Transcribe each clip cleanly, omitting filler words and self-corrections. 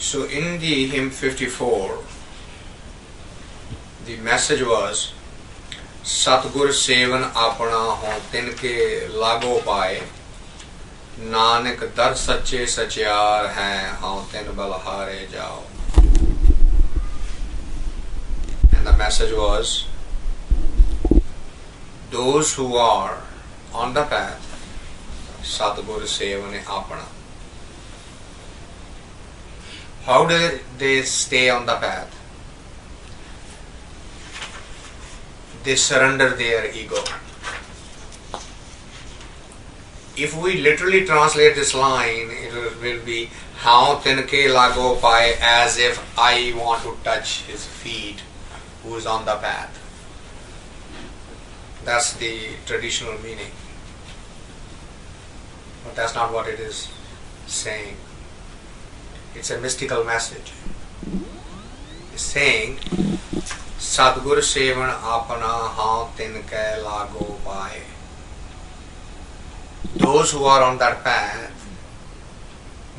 So in the hymn 54, the message was Satgur Sevan Apana Ho Tinke Lago Pae Nanak Dar Sache Sachiar Hai Ho Tin Balahare Jao. And the message was, those who are on the path, Satgur Sevan Apana. How do they stay on the path? They surrender their ego. If we literally translate this line, it will be How Tinke Lago Pae, as if I want to touch his feet who is on the path. That's the traditional meaning. But that's not what it is saying. It's a mystical message. It's saying Sadgur Sevan Apana How Tinke Lago Pae. Those who are on that path,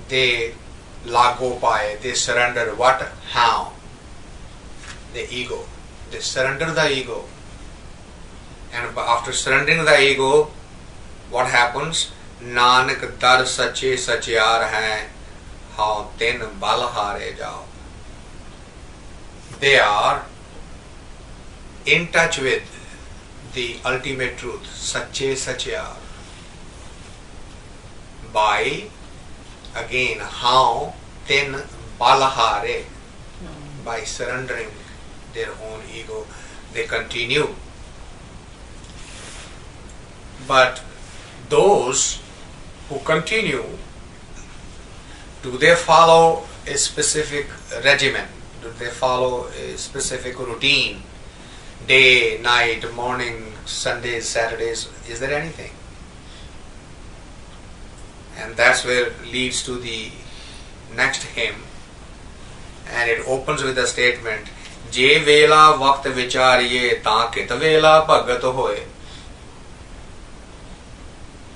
they lago pae, they surrender what? How? The ego. They surrender the ego. And after surrendering the ego, what happens? Nanak dar sache sachiar hai, how tin bal hare jao. They are in touch with the ultimate truth, sache sachiar. By, again, how tin balahare, by surrendering their own ego, they continue. But those who continue, do they follow a specific regimen? Do they follow a specific routine? Day, night, morning, Sundays, Saturdays, is there anything? And that's where it leads to the next hymn, and it opens with the statement Je vela vakt vichariye ta kit vela bhagat hoye.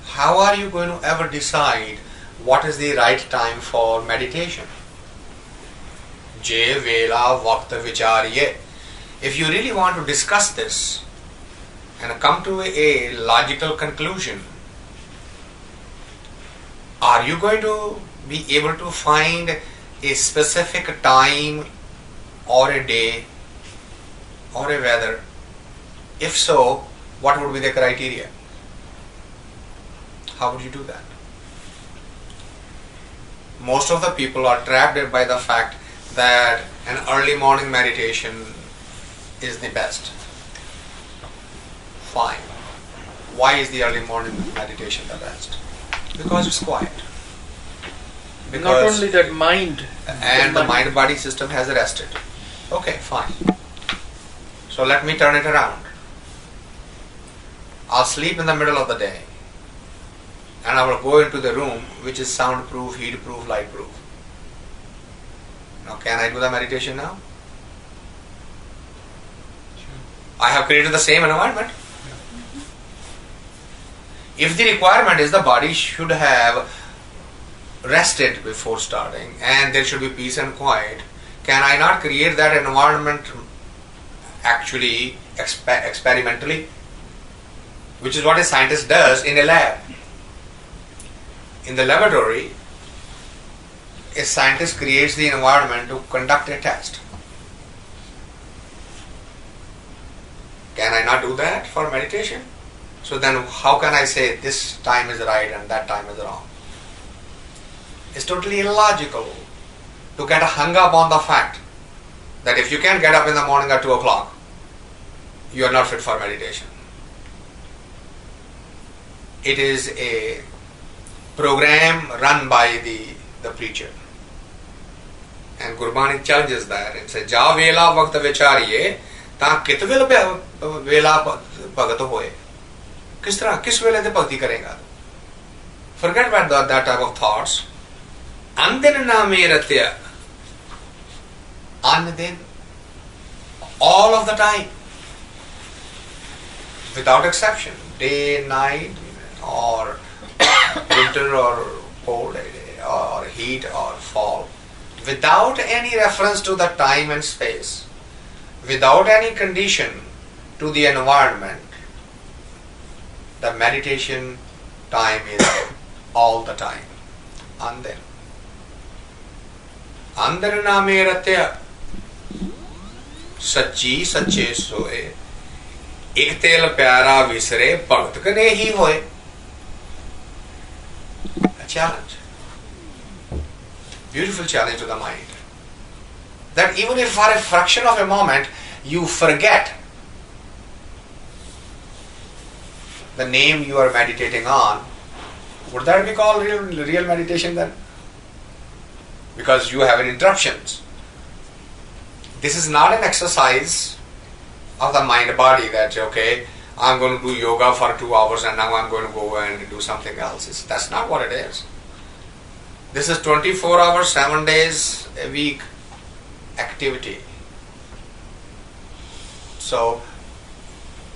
How are you going to ever decide what is the right time for meditation? Je vela vakt vichariye. If you really want to discuss this and come to a logical conclusion, are you going to be able to find a specific time or a day or a weather? If so, what would be the criteria? How would you do that? Most of the people are trapped by the fact that an early morning meditation is the best. Fine. Why is the early morning meditation the best? Because it's quiet. Because not only that, mind. And the mind-body system has rested. Okay, fine. So let me turn it around. I'll sleep in the middle of the day. And I will go into the room which is soundproof, heat-proof, light-proof. Now can I do the meditation now? I have created the same environment. If the requirement is the body should have rested before starting and there should be peace and quiet, can I not create that environment actually experimentally? Which is what a scientist does in a lab. In the laboratory, a scientist creates the environment to conduct a test. Can I not do that for meditation? So then how can I say this time is right and that time is wrong? It's totally illogical to get hung up on the fact that if you can't get up in the morning at 2 o'clock, you are not fit for meditation. It is a program run by the preacher. And Gurbani challenges that and says, Ja vela vakt vichariye ta kit vela bhagat hoye. किस तरह किस वेले ते भक्ति करेगा? Forget about that type of thoughts. Andin na meratya. Andin. All of the time. Without exception. Day, night, or winter or cold, or heat or fall. without any reference to the time and space, without any condition to the environment, the meditation time is all the time. Andar. Andar na meratya सच्ची सच्चे सोए एक तेल प्यारा विसरे भगत कने ही होए. A challenge, beautiful challenge to the mind, that even if for a fraction of a moment you forget the name you are meditating on, would that be called real meditation then? Because you have interruptions. This is not an exercise of the mind body that, okay, I'm going to do yoga for 2 hours and now I'm going to go and do something else. That's not what it is. This is 24 hours, 7 days a week activity. So,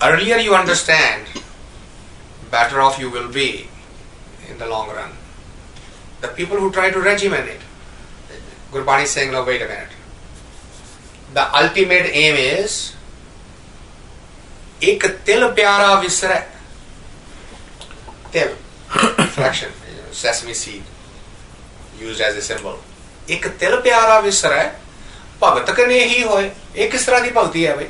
earlier you understand, better off you will be in the long run. The people who try to regiment it, Gurbani is saying, no, wait a minute. The ultimate aim is ek til pyara visra. Til, fraction, sesame seed, used as a symbol. Ek til pyara visra, bhagat kane hi hoye. Ek kis tarah di bhakti hai bhai?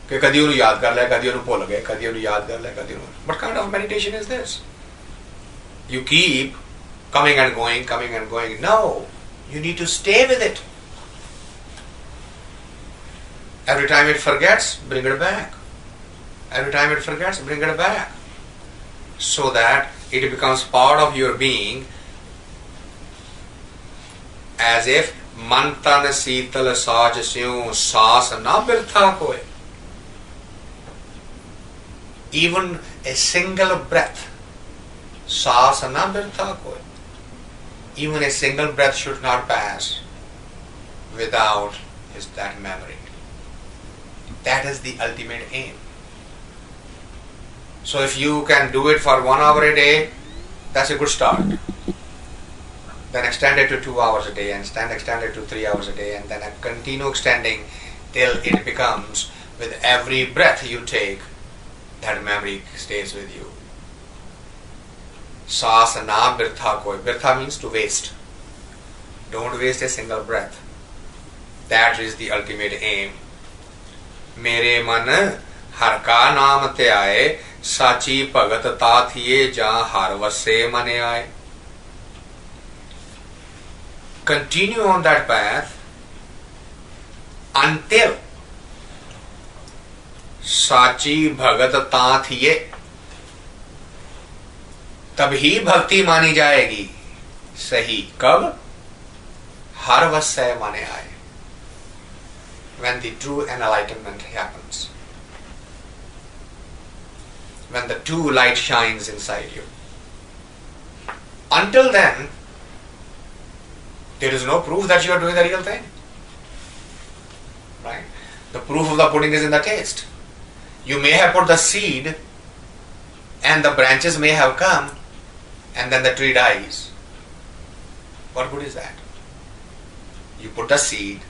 कि कदी उन्हें याद कर लिया, कदी उन्हें भूल गए, कदी उन्हें याद कर लिया, कदी उन्हें. What kind of meditation is this? You keep coming and going, coming and going. No, you need to stay with it. Every time it forgets, bring it back. Every time it forgets, bring it back. So that it becomes part of your being, as if man tan seetal saaj syon saas na birtha koe. Even a single breath, saas na birtha koe. Even a single breath should not pass without that memory. That is the ultimate aim. So if you can do it for 1 hour a day, that's a good start. Then extend it to 2 hours a day, and extend it to 3 hours a day, and then continue extending till it becomes, with every breath you take, that memory stays with you. Saas na birtha koi. Birtha means to waste. Don't waste a single breath. That is the ultimate aim. मेरे मन हर का नाम ते आए, साची भगत ता थिए जहां हर वसे मने आए. Continue on that path until साची भगत ता थिए, तभी भक्ति मानी जाएगी सही. कब? हर वसे मने आए. When the true enlightenment happens, when the true light shines inside you. Until then, there is no proof that you are doing the real thing. Right? The proof of the pudding is in the taste. You may have put the seed and the branches may have come and then the tree dies. What good is that? You put the seed,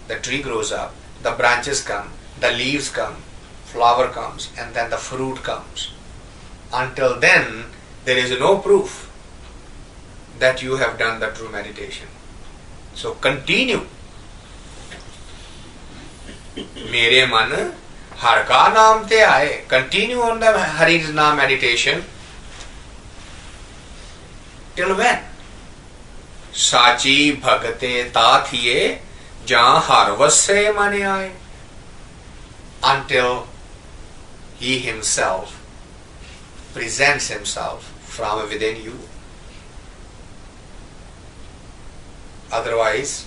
the tree grows up, the branches come, the leaves come, flower comes, and then the fruit comes. Until then, there is no proof that you have done the true meditation. So continue. Mere man har ka naam te aaye. Continue on the Hari's Naam meditation. Till when? Sachi bhagate ta thiye jahan har vasse mane aaye. Until he himself presents himself from within you. Otherwise,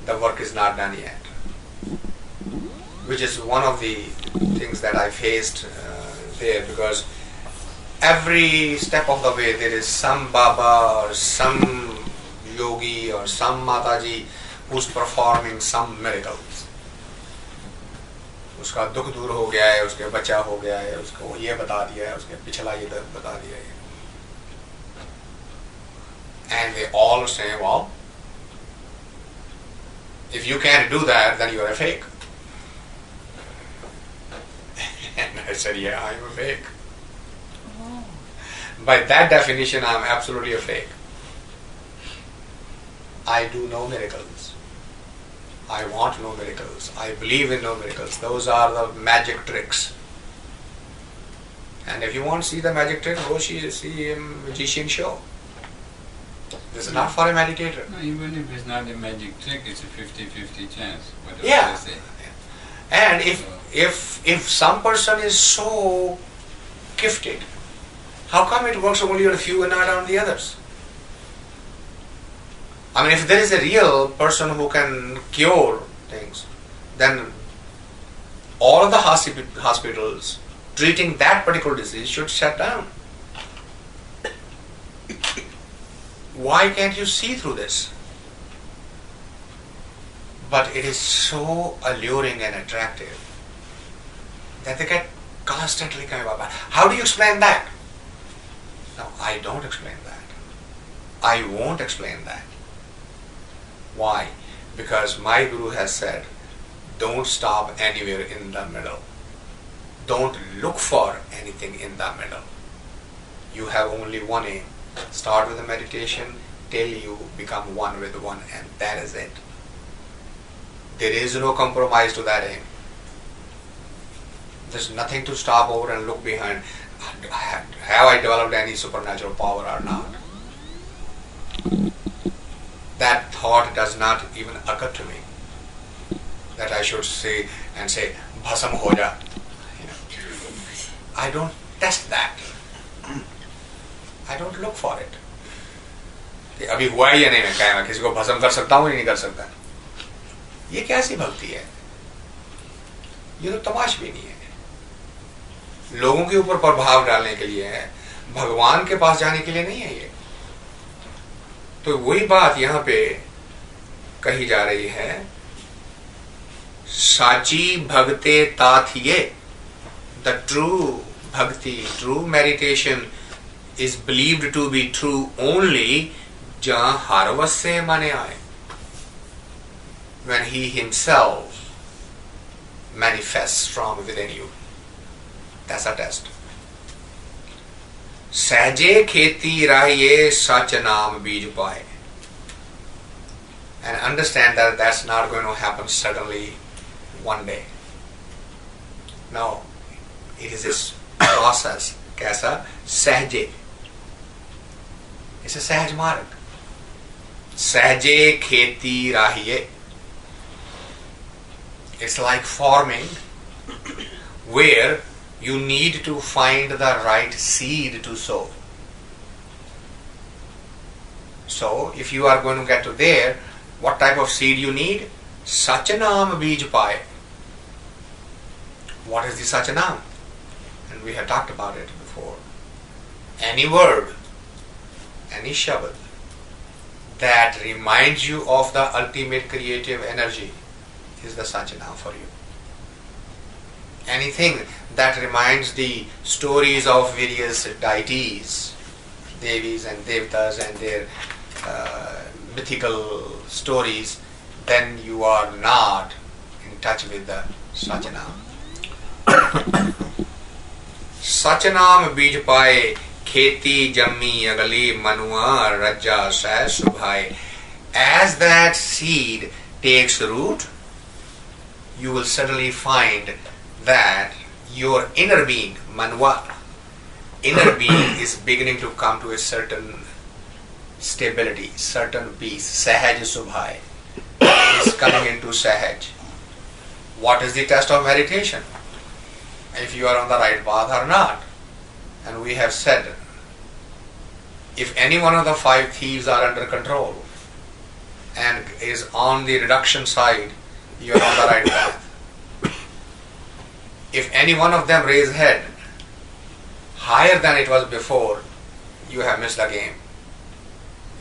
the work is not done yet. Which is one of the things that I faced there, because every step of the way there is some Baba or some yogi or some Mataji who's performing some miracles. उसका दुख दूर हो गया है, उसके बच्चा हो गया है, उसको ये बता दिया है, उसके पिछला ये बता दिया है. And they all say, well, If you can't do that, then you are a fake. And I said, yeah, I'm a fake. Oh. By that definition, I'm absolutely a fake. I do no miracles. I want no miracles. I believe in no miracles. Those are the magic tricks. And if you want to see the magic trick, go see a magician show. This is not for a meditator. No, even if it's not a magic trick, it's a 50-50 chance. Whatever Yeah. they say. And if some person is so gifted, how come it works only on a few and not on the others? I mean, if there is a real person who can cure things, then all of the hospitals treating that particular disease should shut down. Why can't you see through this? But it is so alluring and attractive that they get constantly coming about. How do you explain that? No, I don't explain that. I won't explain that. Why? Because my Guru has said, don't stop anywhere in the middle. Don't look for anything in the middle. You have only one aim. Start with a meditation till you become one with one, and that is it. There is no compromise to that aim. There's nothing to stop over and look behind. Have I developed any supernatural power or not? That thought does not even occur to me. That I should say, bhasam ho ja. I don't test that. I don't look for it. कि अभी हुआ ही या नहीं, मैं कहेगा किसी को भस्म कर सकता हूँ या नहीं कर सकता. ये कैसी भक्ति है? ये तो तमाशबीनी है. लोगों के ऊपर प्रभाव डालने के लिए है, भगवान के पास जाने के लिए नहीं है ये. तो वही बात यहाँ पे कही जा रही है, साची भगते ताथिये. The true bhakti, true meditation is believed to be true only जहाँ हरवस से मने आए. When he himself manifests from within you. That's a test. सहजे खेती राहिए सच नाम बीज पाए. And understand that that's not going to happen suddenly one day. No. It is this process. कैसा? सहजे. It's a सहज मार्ग. सहजे खेती राहिए. It's like farming where you need to find the right seed to sow. So, if you are going to get to there, what type of seed you need? Sachanam bij paye. What is the Sachanam? And we have talked about it before. Any word, any shabad that reminds you of the ultimate creative energy is the Sachanam for you. Anything that reminds the stories of various deities, Devis and Devatas and their mythical stories, then you are not in touch with the Sachanam. Sachanam bij paye kheti jammi agali manua raja sah subhai. As that seed takes root, you will suddenly find that your inner being, manwa, inner being is beginning to come to a certain stability, certain peace. Sahaj subhai is coming into sahaj. What is the test of meditation? If you are on the right path or not. And we have said, if any one of the 5 thieves are under control and is on the reduction side, you are on the right path. If any one of them raise head higher than it was before, you have missed the game.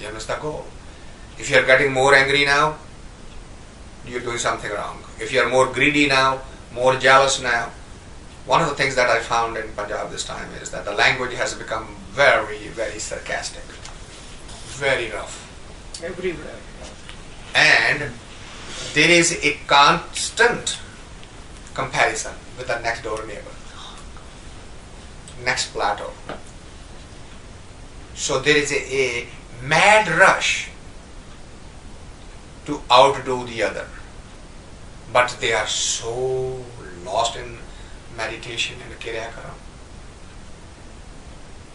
You have missed the goal. If you are getting more angry now, you are doing something wrong. If you are more greedy now, more jealous now, one of the things that I found in Punjab this time is that the language has become very, very sarcastic, very rough. Everywhere. And there is a constant comparison with the next door neighbor, next plateau. So there is a mad rush to outdo the other, but they are so lost in meditation and Kriya Karam.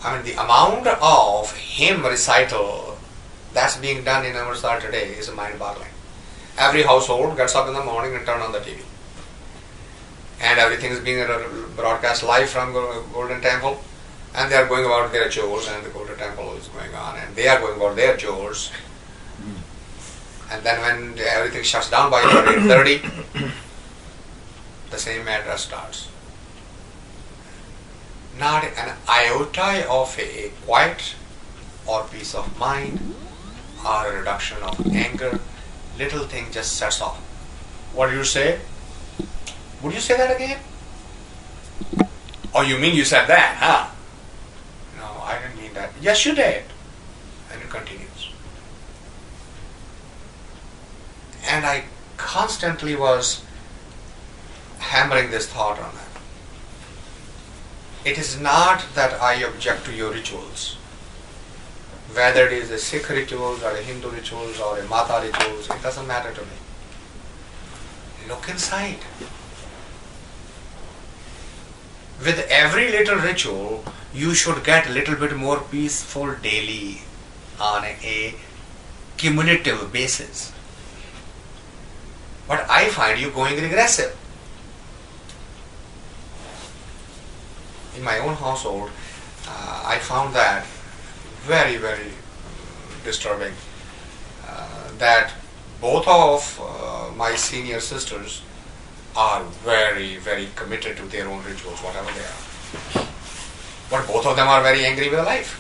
I mean, the amount of hymn recital that's being done in Amritsar today is mind-boggling. Every household gets up in the morning and turn on the TV, and everything is being broadcast live from Golden Temple, and they are going about their chores, and the Golden Temple is going on, and they are going about their chores. And then when everything shuts down by 8:30, the same address starts. Not an iota of a quiet or peace of mind or a reduction of anger. Little thing just sets off. What do you say? Would you say that again? Oh, you mean you said that, huh? No, I didn't mean that. Yes, you did. And it continues. And I constantly was hammering this thought on that. It is not that I object to your rituals. Whether it is a Sikh rituals or a Hindu rituals or a Mata rituals, it doesn't matter to me. Look inside. With every little ritual, you should get a little bit more peaceful daily on a cumulative basis. But I find you going regressive. In my own household, I found that very, very disturbing. That both of my senior sisters are very, very committed to their own rituals, whatever they are. But both of them are very angry with life.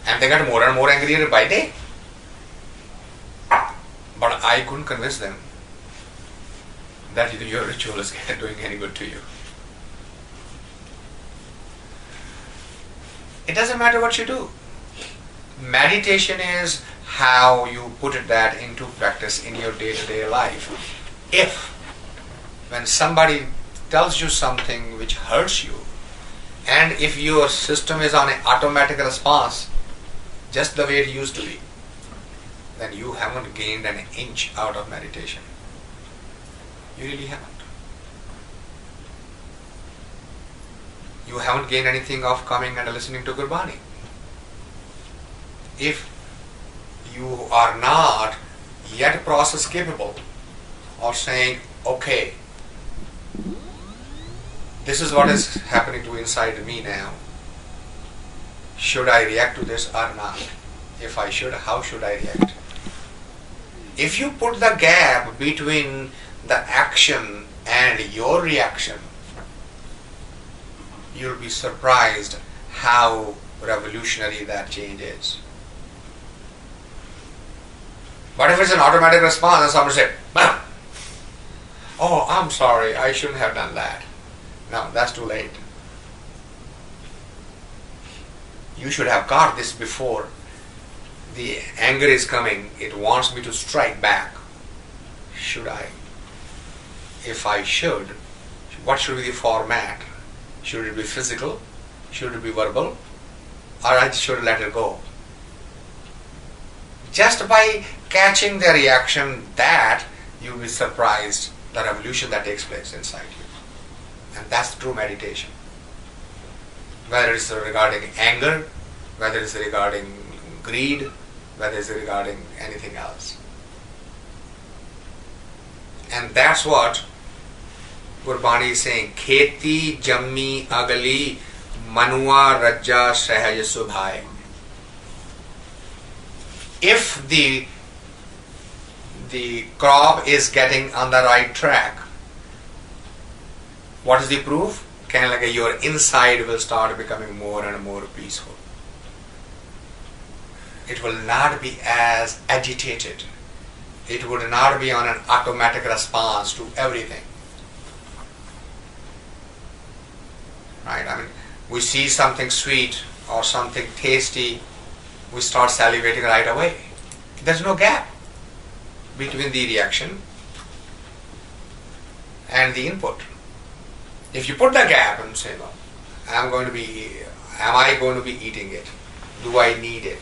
And they get more and more angrier by day. But I couldn't convince them that your ritual is doing any good to you. It doesn't matter what you do. Meditation is how you put that into practice in your day-to-day life. If, when somebody tells you something which hurts you, and if your system is on an automatic response, just the way it used to be, then you haven't gained an inch out of meditation. You really haven't. You haven't gained anything of coming and listening to Gurbani. If you are not yet process capable of saying, okay, this is what is happening to inside me now. Should I react to this or not? If I should, how should I react? If you put the gap between the action and your reaction, you'll be surprised how revolutionary that change is. But if it's an automatic response and someone said, oh, I'm sorry, I shouldn't have done that. No, that's too late. You should have got this before. The anger is coming, it wants me to strike back. Should I? If I should, what should be the format? Should it be physical? Should it be verbal? Or I should let it go? Just by catching the reaction, that you'll be surprised the revolution that takes place inside you. And that's true meditation. Whether it's regarding anger, whether it's regarding greed, whether it's regarding anything else. And that's what Gurbani is saying, Kheti jammi agali manua rajja sahaj subhai. If the crop is getting on the right track, what is the proof? Your inside will start becoming more and more peaceful. It will not be as agitated. It would not be on an automatic response to everything. Right? I mean, we see something sweet or something tasty, we start salivating right away. There's no gap. between the reaction and the input. If you put the gap and say, no, am I going to be eating it? Do I need it?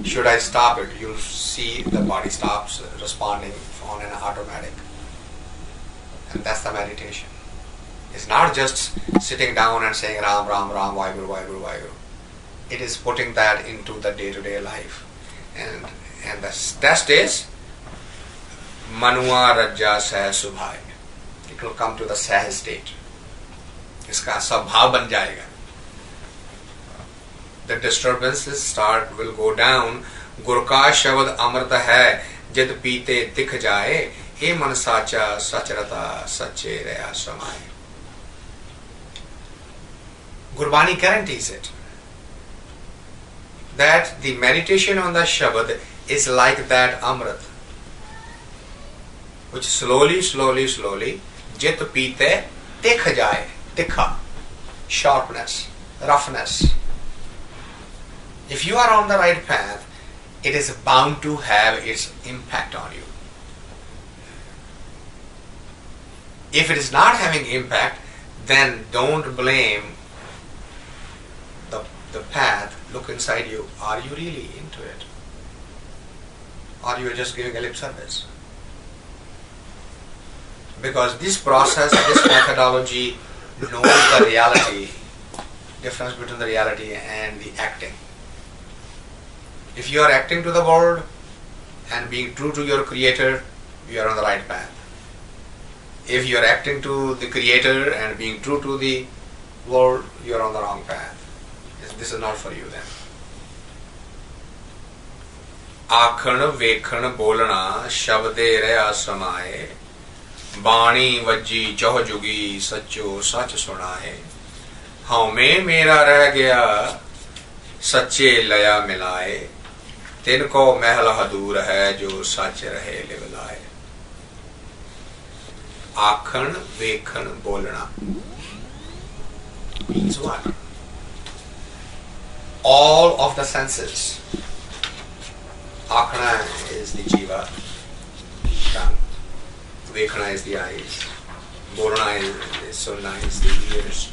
Should I stop it? You'll see the body stops responding on an automatic. And that's the meditation. It's not just sitting down and saying Ram, Ram, Ram, Vaheguru, Vaheguru, Vaheguru. It is putting that into the day-to-day life. And the test is Manua Rajja Sah Subhai. It will come to the Sah state. इसका स्वभाव बन जाएगा. The disturbances will go down. गुर का शब्द अमृत है जित पीते दिख जाए हे मन साचा सचरता सच्चे रया समाए. Gurbani guarantees it that the meditation on the Shabad is like that Amrit, which slowly jit pite dikh jaye, dikha, sharpness, roughness. If you are on the right path, it is bound to have its impact on you. If it is not having impact, then don't blame the path. Look inside you. Are you really into it? Or you are just giving a lip service? Because this process, this methodology knows the reality, difference between the reality and the acting. If you are acting to the world and being true to your Creator, you are on the right path. If you are acting to the Creator and being true to the world, you are on the wrong path. This is not for you then. आखण वेखण बोलना शब्दे रया समाए बाणी वज्जी चौह जुगी सच्चो सच सुनाए हाँ में मेरा रह गया सच्चे लया मिलाए तिनको महल हदूर है जो सच रहे लिवलाए. आखण वेखण बोलना means what? All of the senses. Akhana is the jiva, tongue. Vekhana is the eyes. Bolana is sunna, is the ears.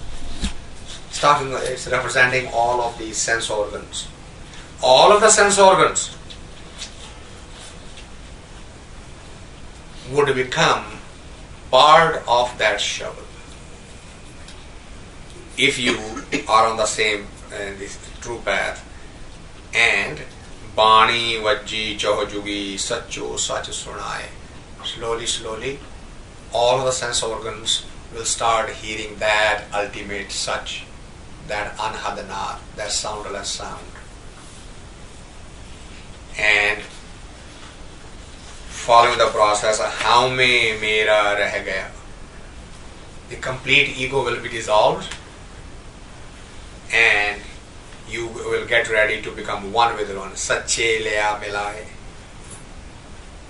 It's representing all of these sense organs. All of the sense organs would become part of that Shabad. If you are on the same this true path, and Bani Vajji Chaujugi Sacho Sach Sunaye, slowly all of the sense organs will start hearing that ultimate Sach, that Anhadana, that soundless sound. And following the process, how me mera reh gaya, the complete ego will be dissolved and you will get ready to become one with one. Sache leya milaye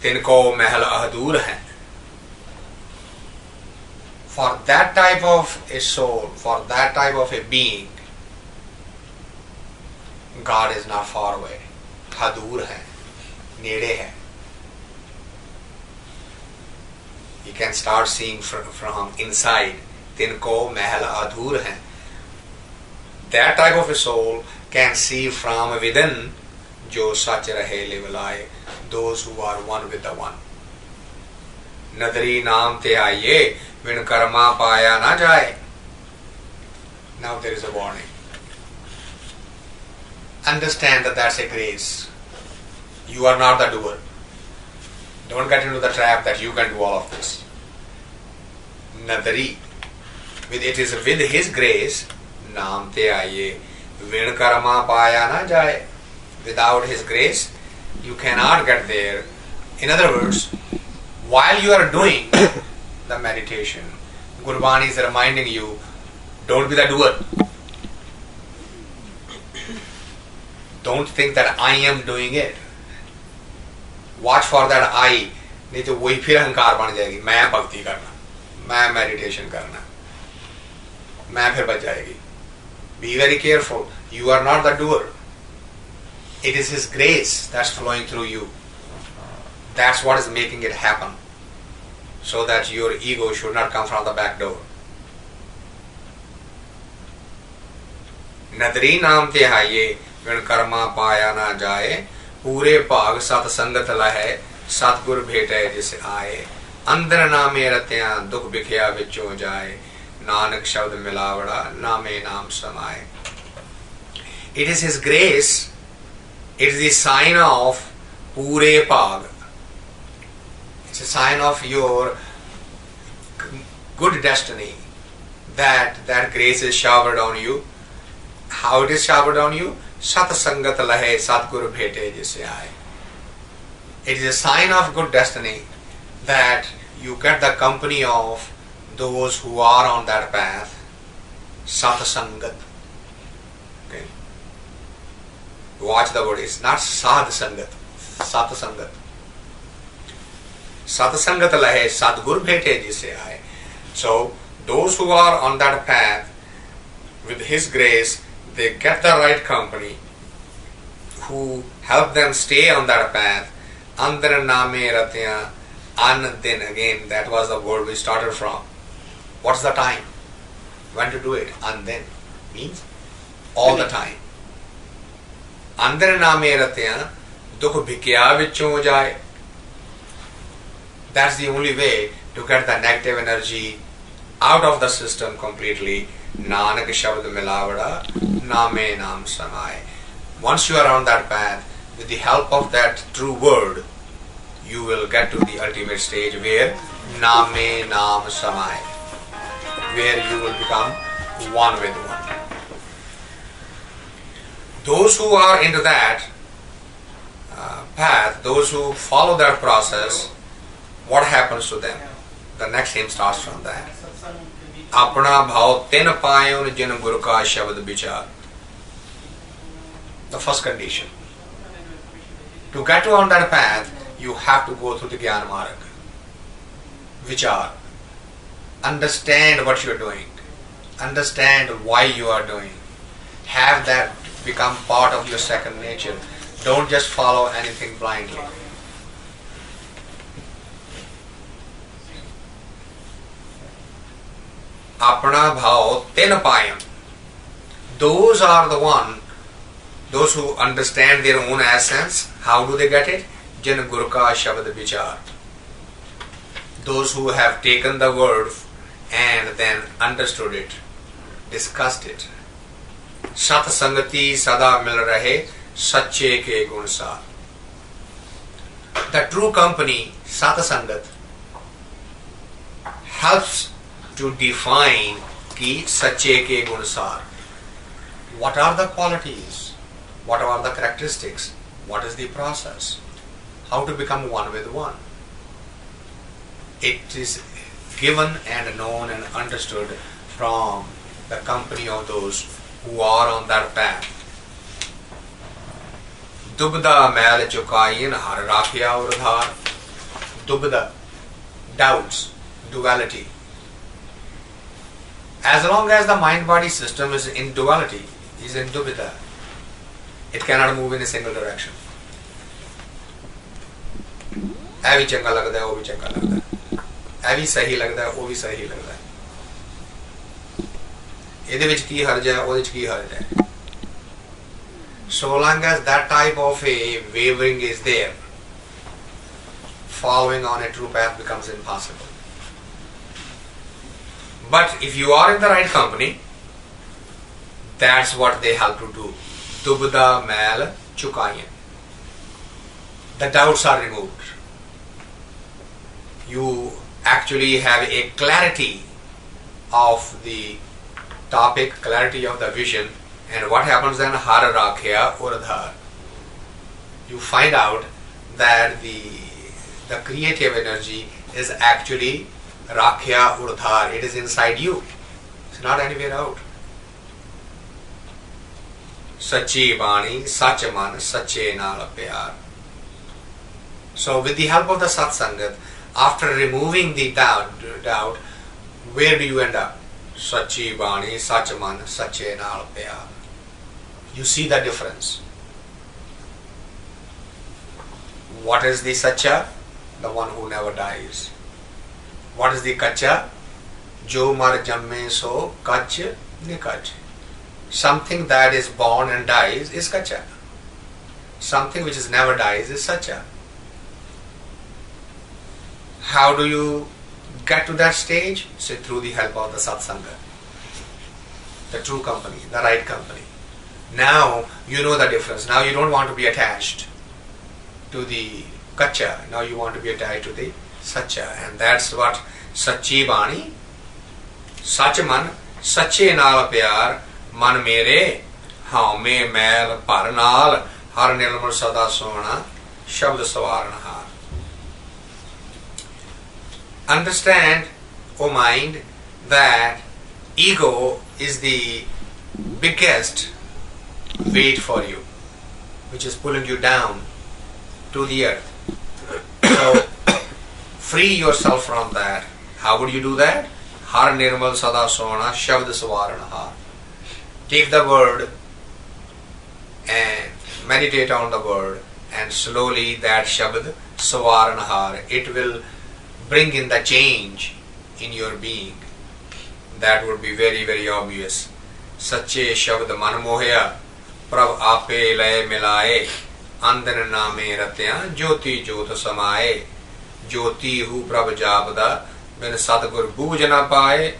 tinko mahal ahdur hai. For that type of a soul, for that type of a being, God is not far away. Hadur hai, nede hai. You can start seeing from inside. Tinko mahal adhur hai. That type of a soul can see from within, jo sach rahe livalai, those who are one with the one. Nadri naam te aaye, vin karma paya na jaye. Now there is a warning. Understand that that's a grace. You are not the doer. Don't get into the trap that you can do all of this. Nadari, it is with His grace, naam te aaye, vin karma paya na jaye. Without His grace, you cannot get there. In other words, while you are doing the meditation, Gurbani is reminding you, don't be the doer. Don't think that I am doing it. Watch for that I, नहीं तो वही फिर अहंकार बन जाएगी. मैं भक्ति करना, मैं मेडिटेशन करना, मैं फिर बच जाएगी. Be very careful. You are not the doer. It is His grace that's flowing through you. That's what is making it happen, so that your ego should not come from the back door. नदरी नाम तिहाइये बिन कर्मा पाया ना जाए, पूरे भाग सत संगत लहे, सतगुर भेटे जिस आए, अंदर नामे रत्या दुख बिखया विचों जाए, नानक शब्द मिलावड़ा नामे नाम समाए. It is His grace, it is the sign of Pure Pag. It's a sign of your good destiny, that grace is showered on you. How it is showered on you? Sat Sangat Lahe Satguru Bhete Jise Aaye. It is a sign of good destiny that you get the company of those who are on that path. Sat Sangat. Okay. Watch the word. It's not Sad Sangat. Sat Sangat. Sat Sangat Lahe Satguru Bhete Jise Aaye. So those who are on that path, with His grace, they get the right company who help them stay on that path. Andar name ratya an din. Again, that was the word we started from. What's the time? When to do it? An din means all the time. Andar name ratya dukh bhikya vichon jaye. That's the only way to get the negative energy out of the system completely. Nanak Shabd Milavada Name Nam Samai. Once you are on that path, with the help of that true word, you will get to the ultimate stage where Name Nam Samai, where you will become one with one. Those who are into that path, those who follow that process, what happens to them? The next hymn starts from that. Apna bhav ten payon jin guru ka shabad vichar. The first condition. To get on that path, you have to go through the Gyan Marg. Vichar. Understand what you are doing. Understand why you are doing. Have that become part of your second nature. Don't just follow anything blindly. Apna bhav ten payam. Those are the one, those who understand their own essence. How do they get it? Jan Guru ka Shabad Vichar. Those who have taken the word and then understood it, discussed it. Sat Sangati Sada Mil Rahe Sache Ke Gunsar. The true company, Sat Sangat, helps to define ki sache ke gunsar. What are the qualities? What are the characteristics? What is the process? How to become one with one? It is given and known and understood from the company of those who are on that path. Dubda mail chukayin har rakhya urdhar. Dubda, doubts, duality. As long as the mind-body system is in duality, is in dubita, it cannot move in a single direction. ऐ भी चंगा लगता है, वो भी चंगा लगता है, ऐ भी सही लगता है, वो भी सही लगता है, ਇਹਦੇ ਵਿੱਚ ਕੀ ਹਰਜ ਹੈ, ਉਹਦੇ ਵਿੱਚ ਕੀ ਹਰਜ ਹੈ. So long as that type of a wavering is there, following on a true path becomes impossible. But if you are in the right company, that's what they help to do. Dubda mail chukayin. The doubts are removed. You actually have a clarity of the topic, clarity of the vision, and what happens then? Har rakhya urdhar. You find out that the creative energy is actually Rakhya Urdhar. It is inside you. It's not anywhere out. Sachi Bani, Sach Man, Sache Nal Pyar. So with the help of the Satsangat, after removing the doubt, where do you end up? Sachi Bani, Sach Man, Sache Nal Pyar. You see the difference. What is the Sacha? the one who never dies. What is the kacha? Jo mar jamme so kach nikach. Something that is born and dies is kacha. Something which is never dies is sacha. How do you get to that stage? So through the help of the satsanga, the true company, the right company. Now you know the difference. Now you don't want to be attached to the kacha. Now you want to be attached to the sacha, and that's what sachi bani, sach man, sache naal pyar, man mere, haume mail par naal, har nirmal sada sona, shabd savarna har. Understand, O mind, that ego is the biggest weight for you, which is pulling you down to the earth. So, free yourself from that. How would you do that? Har nirmal sada sona shabd savarna har. Take the word and meditate on the word, and slowly that shabd savarna har, it will bring in the change in your being. That would be very, very obvious. Sache shabd man mohya prab ape lay milaye andan name ratya jyoti jyot samaye jyoti hu prab jabda bin sadgur booj na paye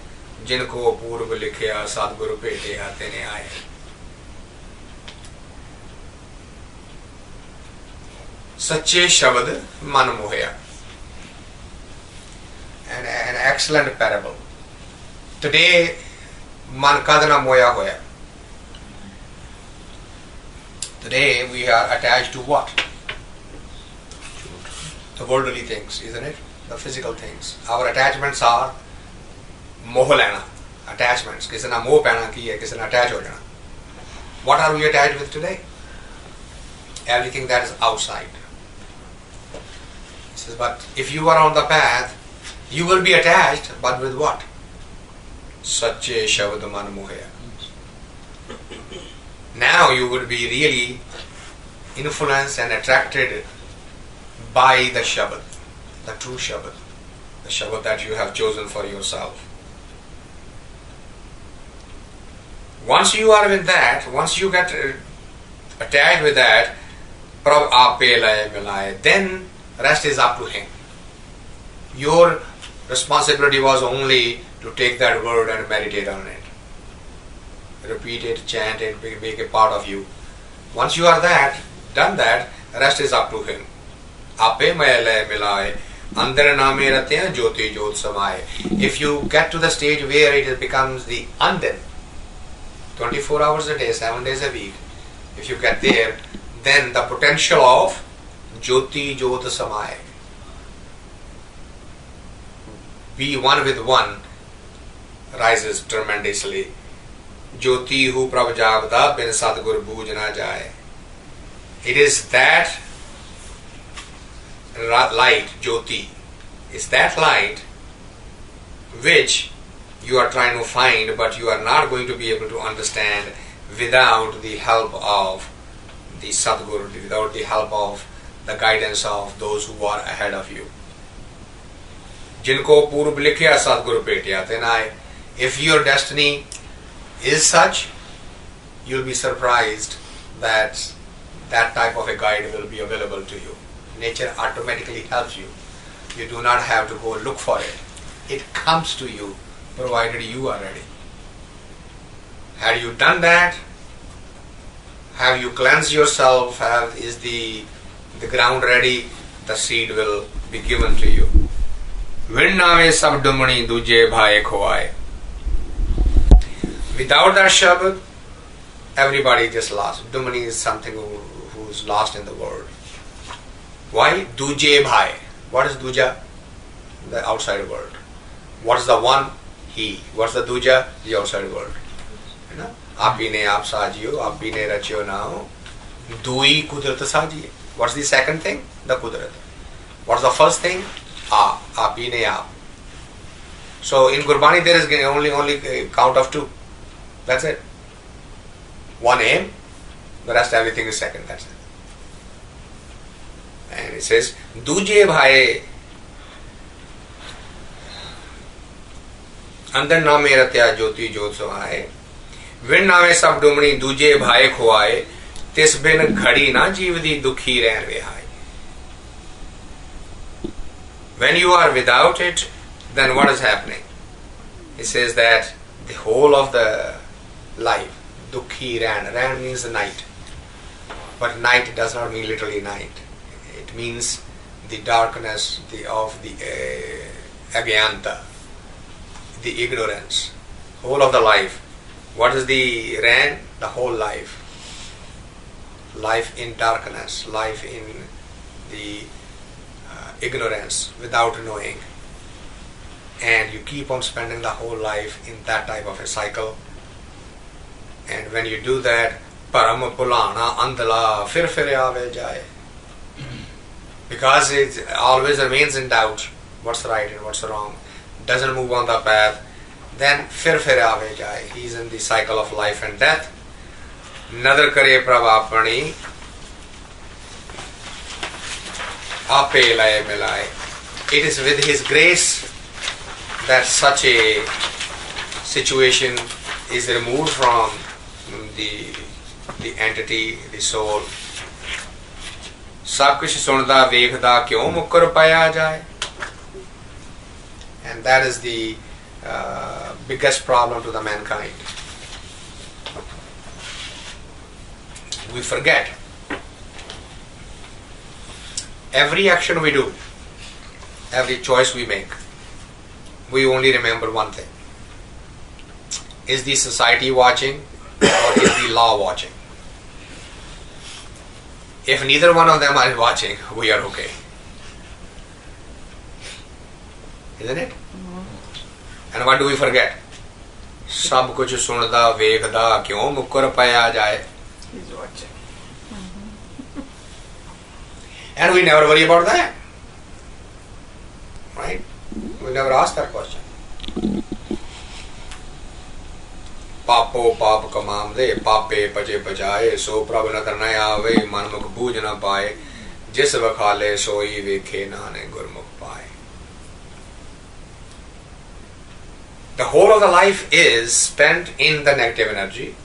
jinko purv likhya sadgur pete atene aaye. Sache shabd man mohya. An excellent parable. Today, man kadna moya hoya. Today we are attached to what? The worldly things, isn't it? The physical things. Our attachments are moh lena. Attachments. Kisi na moh pehna ki hai, kisi na attach ho jana. What are we attached with today? Everything that is outside. He says, but if you are on the path, you will be attached, but with what? Sache shabd man mohya. Now you will be really influenced and attracted by the shabad, the true shabad, the shabad that you have chosen for yourself. Once you are with that, once you get attached with that, prab ape lay milaye, then rest is up to him. Your responsibility was only to take that word and meditate on it. Repeat it, chant it, make it part of you. Once you are done that, rest is up to him. Ape maile milaye, andar name ratya jyoti jyot samaye. If you get to the stage where it becomes the andan, 24 hours a day, 7 days a week, if you get there, then the potential of jyoti jyot samaye, be one with one, rises tremendously. Jyoti hu prab jagda bin sadgur bhuj na jaye. It is that light, jyoti, is that light which you are trying to find, but you are not going to be able to understand without the help of the Sadguru, without the help of the guidance of those who are ahead of you. Jinko purv likhya Sadguru petya. Then if your destiny is such, you'll be surprised that that type of a guide will be available to you. Nature automatically helps you. You do not have to go look for it. It comes to you, provided you are ready. Had you done that? Have you cleansed yourself? Is the ground ready? The seed will be given to you. Vinnave sab dumani duje bhai khoaye. Without that Shabad, everybody just lost. Dumani is something who's lost in the world. Why? Duje bhai. What is duja? The outside world. What is the one? He. What's the duja? The outside world. You know? Api ne aap sajiyo, api ne rachiyo nao. Dui kudrat sajiye. What's the second thing? The kudrat. What's the first thing? Api ne aap. So in Gurbani there is only count of two. That's it. One aim, the rest everything is second. That's it. And it says, Duje bhai अंदर नामे रत्या ज्योति जोत समाए विण नामे सब डुमणी दूजे भाई खुआए तिस बिन घड़ी ना जीव दी दुखी रहन विहाय. When you are without it, then what is happening? He says that the whole of the life, dukhi ran means the night. But night does not mean literally night. It means the darkness of the agyanta, the ignorance. Whole of the life. What is the ran? The whole life. Life in darkness, life in the ignorance, without knowing, and you keep on spending the whole life in that type of a cycle. And when you do that, param pulana andala fir aave jaye, because it always remains in doubt what's right and what's wrong, doesn't move on the path, then fir aave jaye, he's in the cycle of life and death. Nadar kare pravapani ape laye milaye. It is with his grace that such a situation is removed from the entity, the soul. सब कुछ सुनदा वेखदा क्यों मुकर पाया जाए. And that is the biggest problem to the mankind. We forget. Every action we do, every choice we make, we only remember one thing. Is the society watching or is the law watching? If neither one of them are watching, we are okay. Isn't it? And what do we forget? सब कुछ सुनदा वेखदा क्यों मुकर पाया जाए. He's watching. And we never worry about that. Right? We never ask that question. Papo pap kamam de, pape paje pajaye, so prabhu nadar na aave, manmukh bhuj na paaye, jis vakhale soi vekhe nane gurmukh paaye. The whole of the life is spent in the negative energy.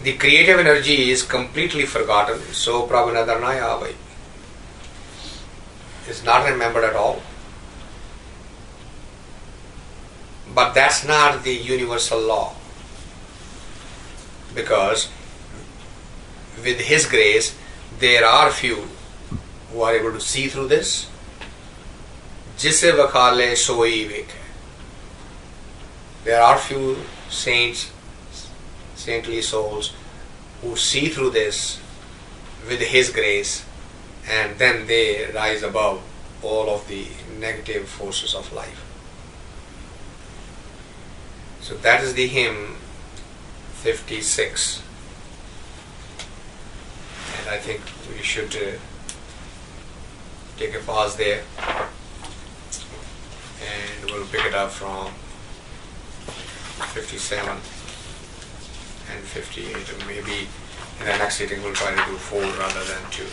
The creative energy is completely forgotten, so prabhu nadar na aave. Is not remembered at all. But that's not the universal law. Because with His grace, there are few who are able to see through this. Jisse vakhale soi vekhe. There are few saints, saintly souls, who see through this with His grace, and then they rise above all of the negative forces of life. So that is the hymn 56. And I think we should take a pause there, and we'll pick it up from 57 and 58, and maybe in the next sitting we'll try to do 4 rather than 2.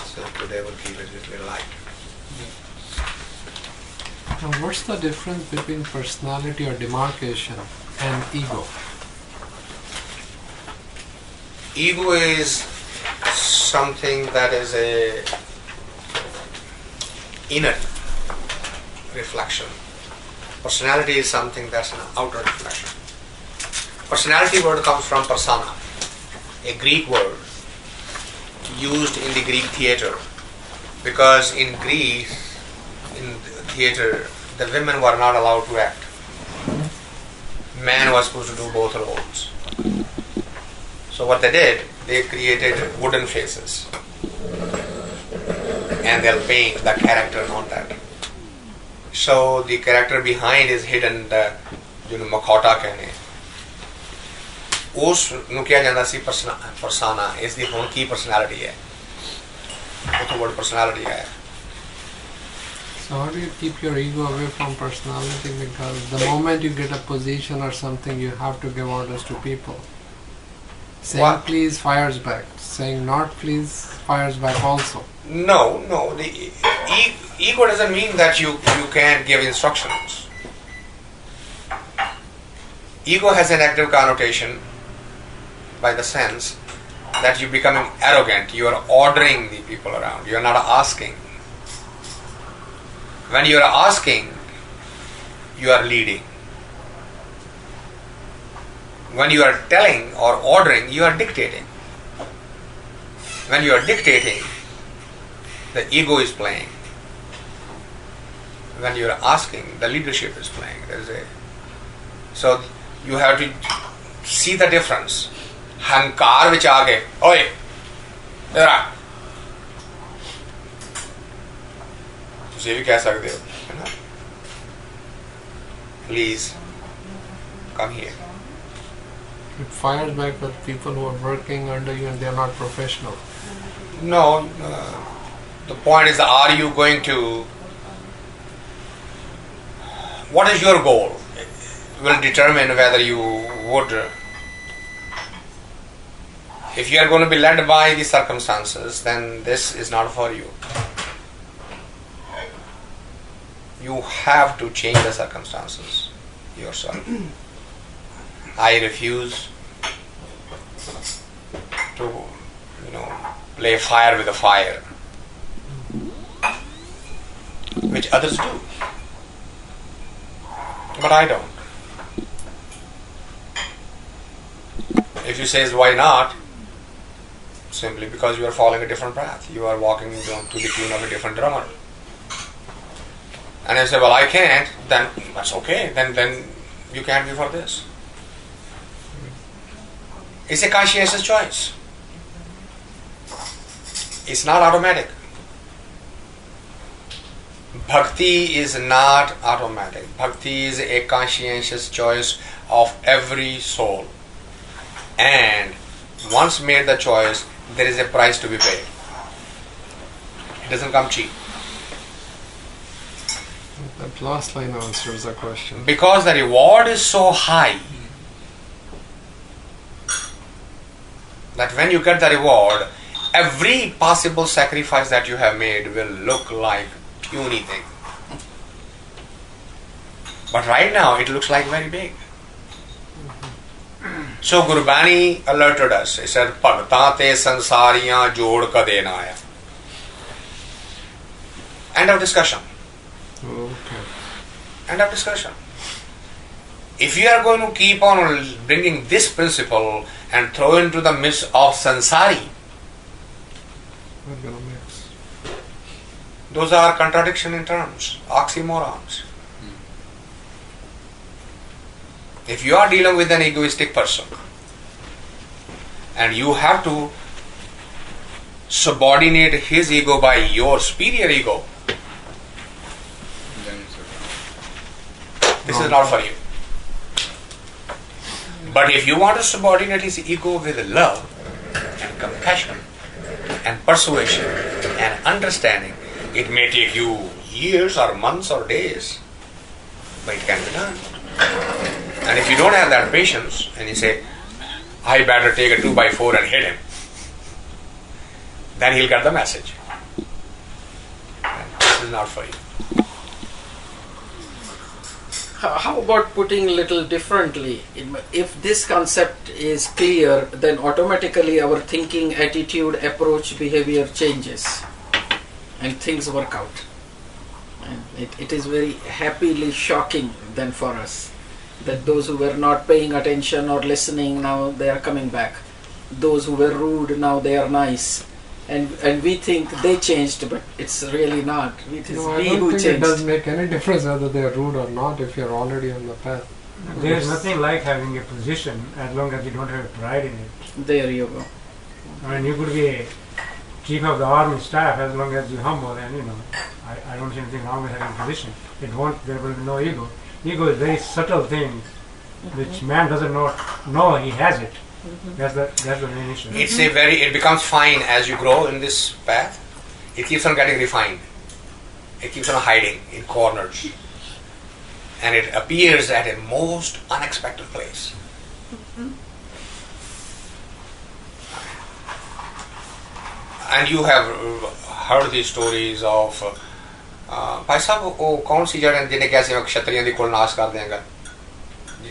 So today we'll keep it a little light. Now, what's the difference between personality or demarcation and ego? Ego is something that is a inner reflection. Personality is something that's an outer reflection. Personality word comes from persona, a Greek word used in the Greek theatre, because in Greece, in theatre, the women were not allowed to act. Man was supposed to do both roles. So what they did, they created wooden faces, and they'll paint the character on that. So the character behind is hidden, the makhota कहने. उस नु किया जाता सी persona is the ਹੁਣ की personality है. वो word personality है. So how do you keep your ego away from personality? Because the moment you get a position or something, you have to give orders to people. Saying What? please fires back. saying not please fires back also. No, no. The ego doesn't mean that you can't give instructions. Ego has a negative connotation by the sense that you're becoming arrogant. You are ordering the people around. You are not asking. When you are asking, you are leading. When you are telling or ordering, you are dictating. When you are dictating, the ego is playing. When you are asking, the leadership is playing. So you have to see the difference. हंकार विच आ गए, ओए इधर आ, तुझे भी कह सकते हो, है ना? Please come here. It fires back with people who are working under you and they are not professional. No, the point is, are you going to? What is your goal? Will determine whether you would. If you are going to be led by the circumstances, then this is not for you. You have to change the circumstances yourself. I refuse to, play fire with a fire, which others do. But I don't. If you say why not, simply because you are following a different path. You are walking to the tune of a different drummer. And I say, well, I can't, then that's okay. Then you can't be for this. It's a conscientious choice. It's not automatic. Bhakti is not automatic. Bhakti is a conscientious choice of every soul. And once made the choice, there is a price to be paid. It doesn't come cheap. That last line answers the question. Because the reward is so high that when you get the reward, every possible sacrifice that you have made will look like puny thing. But right now it looks like very big. So Gurbani alerted us. He said, Bhagtan te sansariyan jod kade na aaya. End of discussion. Okay. End of discussion. If you are going to keep on bringing this principle and throw into the midst of sansari, We're gonna mix. those are contradiction in terms, oxymorons. If you are dealing with an egoistic person and you have to subordinate his ego by your superior ego, Then it's okay. this is not for you. But if you want to subordinate his ego with love and compassion and persuasion and understanding, it may take you years or months or days, but it can be done. And if you don't have that patience and you say, I better take a 2x4 and hit him, then he'll get the message. And this is not for you. How about putting little differently? If this concept is clear, then automatically our thinking, attitude, approach, behavior changes and things work out. And it is very happily shocking then for us that those who were not paying attention or listening, now they are coming back. Those who were rude, now they are nice. And we think they changed, but it's really not. It is No, I we don't who think changed. it does make any difference whether they are rude or not if you're already on the path. There is nothing like having a position as long as you don't have pride in it. There you go. I mean, you could be a chief of the army staff as long as you're humble, and I don't see anything wrong with having a position. There will be no ego. Ego is a very subtle thing which man doesn't know he has it. That's the main issue. It becomes fine as you grow in this path. It keeps on getting refined. It keeps on hiding in corners. And it appears at a most unexpected place. and you have heard the stories of भाई साहब वो कौन सी जड़ जिन्हें कैसे क्षत्रियों की कुल नाश कर देंगे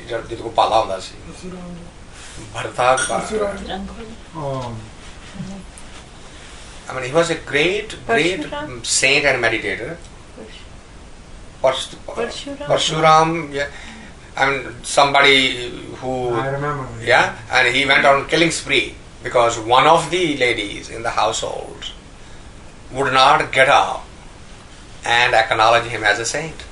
जिद को पाला होता सी भरता Oh, I mean he was a great saint and meditator. Parshuram, yeah. I mean somebody who, I remember. yeah, and he went on killing spree because one of the ladies in the household would not get up and acknowledge him as a saint.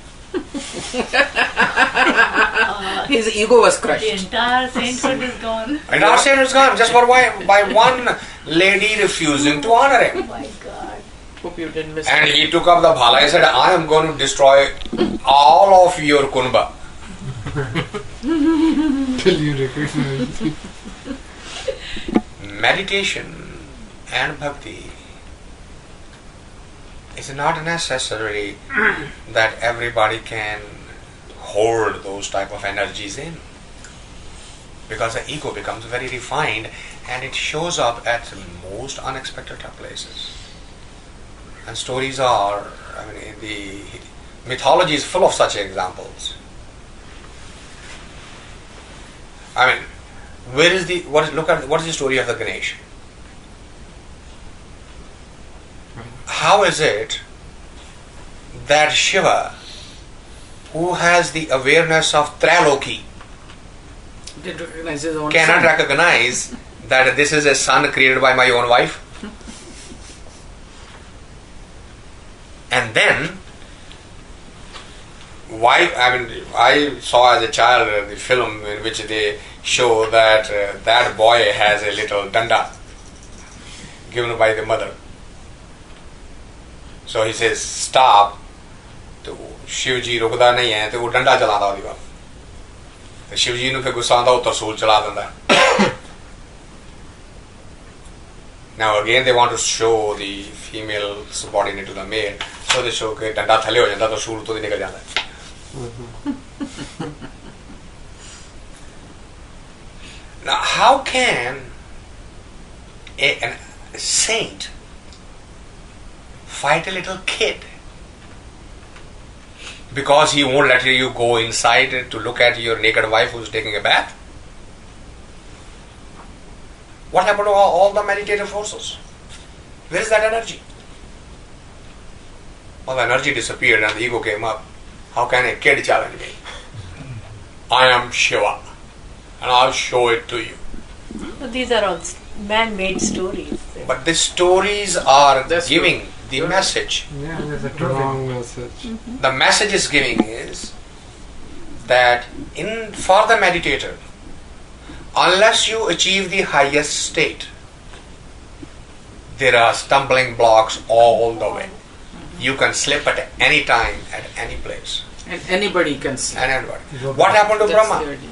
His ego was The crushed. entire sainthood is gone. And our saint was gone just by one lady refusing to honor him. Oh my God. Hope you didn't miss And it. he took up the bhala. He said, I am going to destroy all of your kunba. Till you recognize. Meditation and bhakti is not necessarily that everybody can hold those type of energies in, because the ego becomes very refined and it shows up at most unexpected places. And stories are, I mean, the mythology is full of such examples. I mean, what is the story of the Ganesh? How is it that Shiva, who has the awareness of Trailoki, Didn't recognize his own cannot son. recognize that this is a son created by my own wife? And then, why? I mean, I saw as a child the film in which they show that that boy has a little danda given by the mother. So he says, stop. तो शिव जी रुकदा नहीं है तो वो डंडा चलाता ਉਹਦੀ ਵਾਰ ਤੇ शिव जी ਨੂੰ ਫਿਰ ਗੁੱਸਾ ਆਉਂਦਾ ਉਹ ਤਰਸੂਲ ਚਲਾ ਦਿੰਦਾ Now again they want to show the female subordinate to the male, so they show कि डंडा थले हो ਜਾਂਦਾ ਤਰਸੂਲ ਤੋਂ ਦੀ ਨਿਕਲ ਜਾਂਦਾ Now how can a saint fight a little kid because he won't let you go inside to look at your naked wife who's taking a bath? What happened to all the meditative forces? Where is that energy? Well, the energy disappeared and the ego came up. How can a kid challenge me? I am Shiva and I'll show it to you. But these are all man-made stories. But the stories are That's giving true. the message. Yeah, there's a truth in Wrong it. message. The message is giving is that for the meditator, unless you achieve the highest state, there are stumbling blocks all the way. You can slip at any time, at any place. And anybody can see. And everybody. What happened to That's the Brahma? idea.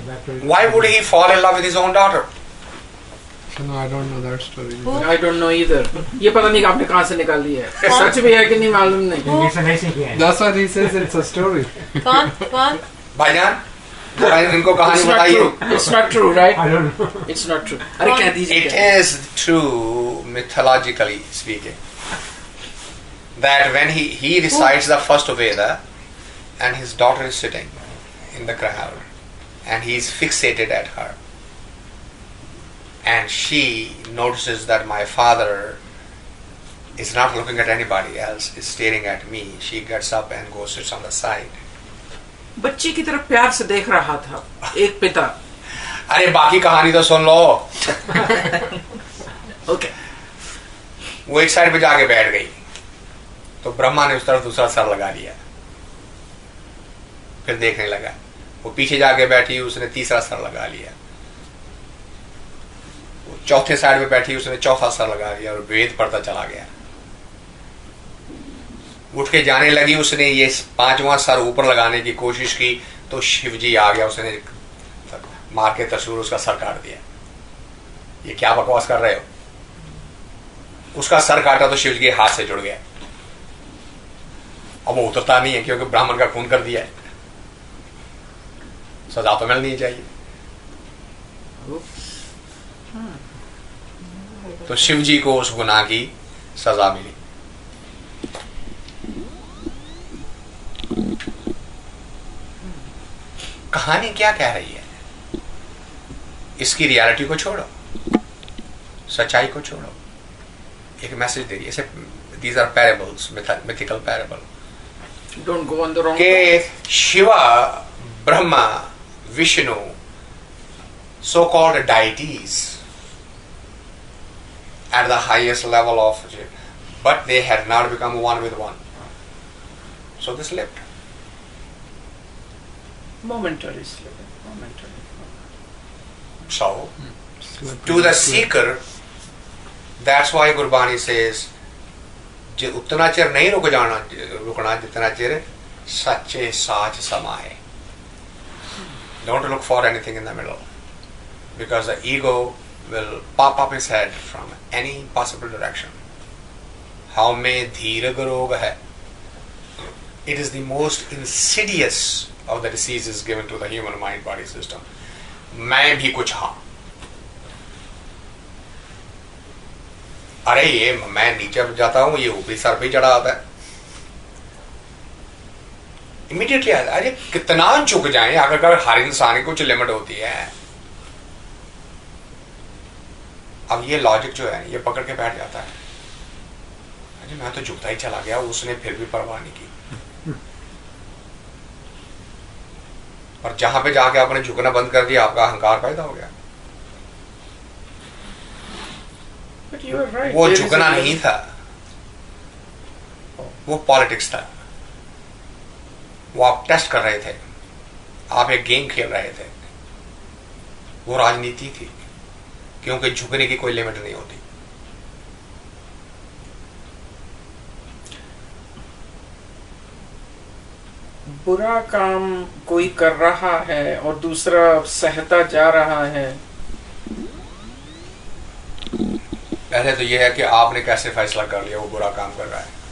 Back to- Why would he fall in love with his own daughter? So no, I don't know that story. Who? I don't know either. ये पता नहीं आपने कहाँ से निकाल लिया है. सच भी है कि नहीं मालूम नहीं. इंग्लिश से नहीं सीखे हैं That's what he says. It's a story. कौन कौन भाईजान, थोड़ा इनको कहानी It's not बताइए. true. It's not true, right? I don't know It's not true. अरे कह दीजिए. It is true, mythologically speaking, that when he recites the first Veda and his daughter is sitting in the crowd and he is fixated at her and she notices that my father is not looking at anybody else, is staring at me, she gets up and goes sits on the side. बच्ची की तरफ प्यार से देख रहा था एक पिता. अरे बाकी कहानी तो सुन लो. Okay. वो एक साइड पे जाके बैठ गई तो ब्रह्मा ने उस तरफ दूसरा सर लगा लिया, फिर देखने लगा. वो पीछे जाके बैठी, उसने तीसरा सर लगा लिया. वो चौथे साइड पे बैठी, उसने चौथा सर लगा लिया और वेद पढ़ता चला गया. उठ के जाने लगी, उसने ये पांचवा सर ऊपर लगाने की कोशिश की तो शिव जी आ गया, उसने मार के त्रिशूल उसका सर काट दिया. ये क्या बकवास कर रहे हो? उसका सर काटा तो शिव जी के हाथ से जुड़ गया. अब वो उतरता नहीं है क्योंकि ब्राह्मण का खून कर दिया है. सजा तो मिलनी चाहिए. तो शिव जी को उस गुनाह की सजा मिली। कहानी क्या कह रही है? इसकी रियलिटी को छोड़ो, सच्चाई को छोड़ो, एक मैसेज दे रही है। These are parables, mythical parable, Don't go on the wrong के path. Shiva, Brahma, Vishnu, so called deities at the highest level of it, but they had not become one with one, so they slipped. Momentary slip. Momentary. So to the seeker, that's why Gurbani says उतना चिर नहीं रुकना जितना चिर सच्चे साच समाए. Don't look for anything in the middle, because the ego will pop up its head from any possible direction. How में धीरग रोग है. It is the most insidious of the diseases given to the human mind body system. मैं भी कुछ हाँ. अरे ये मैं नीचे जाता हूं, ये ऊपरी सर पे चढ़ा आता है. इमीडिएटली आता है. अरे कितना झुक जाए, अगर हर इंसान की कुछ लिमिट होती है. अब ये लॉजिक जो है ये पकड़ के बैठ जाता है. अरे मैं तो झुकता ही चला गया, उसने फिर भी परवाह नहीं की. और जहां पे जाके आपने झुकना बंद कर दिया, आपका अहंकार पैदा हो गया. But you are right. वो There is झुकना a- नहीं था, वो पॉलिटिक्स था. वो आप टेस्ट कर रहे थे, आप एक गेम खेल रहे थे. वो राजनीति थी, क्योंकि झुकने की कोई लिमिट नहीं होती. बुरा काम कोई कर रहा है और दूसरा सहता जा रहा है. पहले तो ये है कि आपने कैसे फैसला कर लिया वो बुरा काम कर रहा है.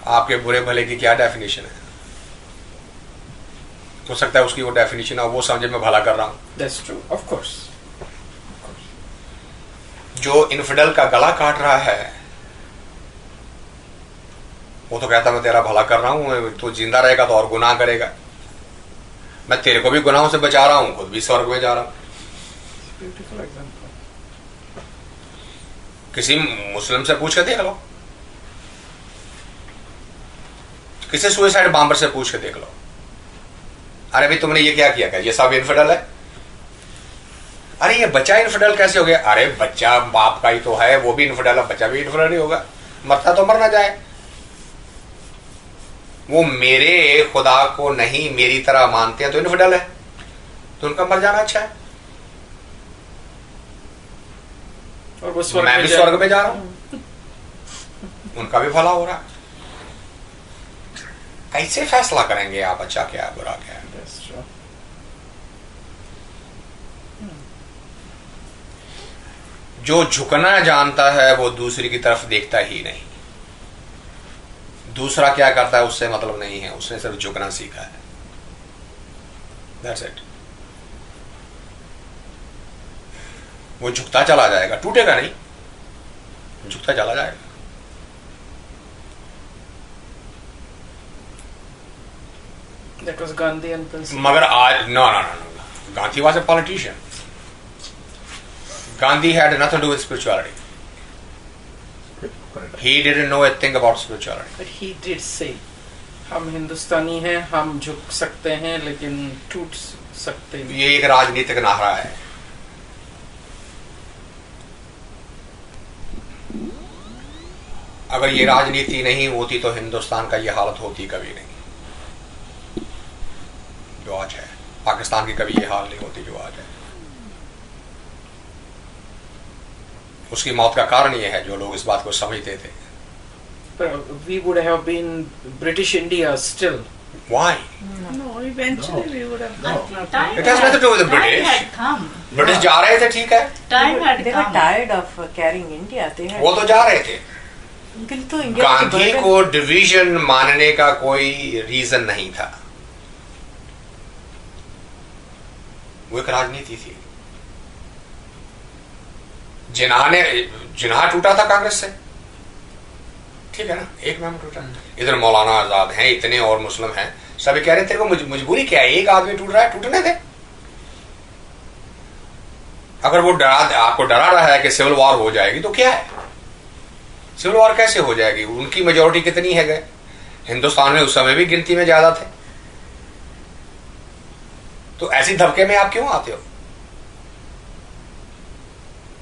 आपके बुरे भले की क्या डेफिनेशन है? हो सकता है उसकी वो डेफिनेशन हो, वो समझे मैं भला कर रहा हूं. That's true, of course. जो इनफिडल का गला काट रहा है, वो तो कहता मैं तेरा भला कर रहा हूं, तो जिंदा रहेगा तो और गुनाह करेगा. मैं तेरे को भी गुनाहों से बचा रहा हूं, खुद भी स्वर्ग में जा रहा हूं. Beautiful example. किसी मुस्लिम से पूछ के देख लो, किसी सुसाइड बॉम्बर से पूछ के देख लो. अरे भाई तुमने ये क्या किया? क्या ये सब इनफिडल है? अरे ये बच्चा इनफिडल कैसे हो गया? अरे बच्चा बाप का ही तो है, वो भी इनफिडल है, बच्चा भी इनफिडल ही होगा. मरता तो मरना जाए. वो मेरे खुदा को नहीं मेरी तरह मानते हैं तो इनफिडल है, तो उनका मर जाना अच्छा है. और वो स्वर्ग मैं में भी जा- स्वर्ग में जा रहा हूं, उनका भी भला हो रहा है. कैसे फैसला करेंगे आप अच्छा क्या है बुरा क्या है? That's true. जो झुकना जानता है वो दूसरी की तरफ देखता ही नहीं. दूसरा क्या करता है उससे मतलब नहीं है, उसने सिर्फ झुकना सीखा है. That's it. वो झुकता चला जाएगा, टूटेगा नहीं, झुकता चला जाएगा. That was Gandhian principle. मगर आज no. Gandhi was a politician. Gandhi had nothing to do with spirituality. He didn't know a thing about spirituality. But he did say, हम हिंदुस्तानी हैं, हम झुक सकते हैं लेकिन टूट सकते नहीं. ये एक राजनीतिक नारा है. अगर ये राजनीति नहीं होती तो हिंदुस्तान का ये हालत होती कभी नहीं जो आज है. पाकिस्तान की कभी ये हाल नहीं होती जो आज है. उसकी मौत का कारण ये है जो लोग इस बात को समझते थे. But we would have been British India still. Why? No, eventually we would have got It has nothing to do with the Time British. had come. British जा रहे थे, ठीक है, Time had They were come. tired of carrying India. They had वो तो जा रहे थे. बिल तो इंडिया की गांधी burden- को डिवीजन मानने का कोई रीजन नहीं था. वो एक राजनीति थी। जिनाह टूटा था कांग्रेस से, ठीक है ना, एक मेंबर टूटा। इधर मौलाना आजाद हैं, इतने और मुस्लिम हैं, सभी कह रहे थे को मजबूरी क्या है, एक आदमी टूट रहा है, टूटने दे। अगर वो आपको डरा रहा है कि सिविल वॉर हो जाएगी तो क्या है, सिविल वॉर कैसे हो जाएगी? उनकी मेजोरिटी कितनी है गए, हिंदुस्तान में उस समय भी गिनती में ज्यादा थे, तो ऐसी धमके में आप क्यों आते हो?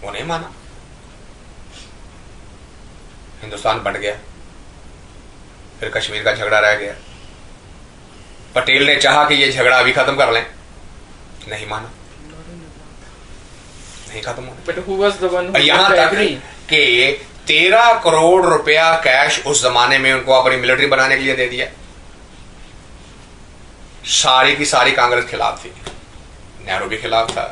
वो नहीं माना, हिंदुस्तान बंट गया, फिर कश्मीर का झगड़ा रह गया। पटेल ने चाहा कि ये झगड़ा अभी खत्म कर लें, नहीं माना, नहीं खत्म होने। But who was the one who यहां did तक agree? कि 13 करोड़ रुपया कैश उस जमाने में उनको अपनी मिलिट्री बनाने के लिए दे दिया। सारी की सारी कांग्रेस खिलाफ थी, नेहरू भी खिलाफ था,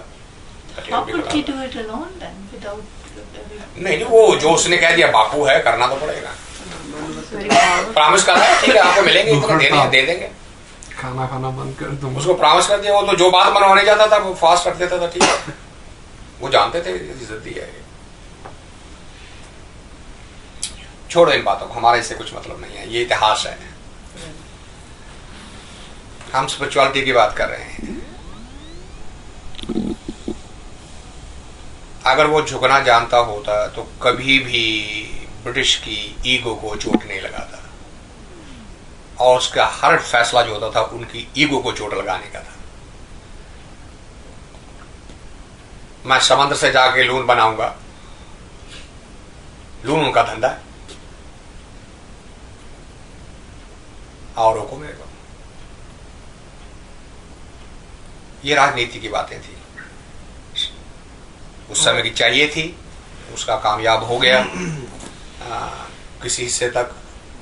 पटेल How भी could he खिलाफ do it alone then without? था। नहीं, वो जो उसने कह दिया बापू है, करना तो पड़ेगा। Very powerful. प्रॉमिस कर रहा है, ठीक है आपको मिलेंगे, इतने देने हैं, दे देंगे। खाना खाना बंद कर दूंगा। उसको प्रॉमिस कर दिया, वो तो जो बात मनवाने जाता था वो फास्ट रख देता था, ठीक है, वो जानते थे जिद्दी है। छोड़ो इन बातों को, हमारे इससे कुछ मतलब नहीं है, ये इतिहास है। हम स्पिरिचुअलिटी की बात कर रहे हैं। अगर वो झुकना जानता होता तो कभी भी ब्रिटिश की ईगो को चोट नहीं लगाता, और उसका हर फैसला जो होता था उनकी ईगो को चोट लगाने का था। मैं समंदर से जाके लून बनाऊंगा, लून उनका धंधा है, और रोको मेरे को। ये राजनीति की बातें थी, उस समय की चाहिए थी, उसका कामयाब हो गया। किसी हिस्से तक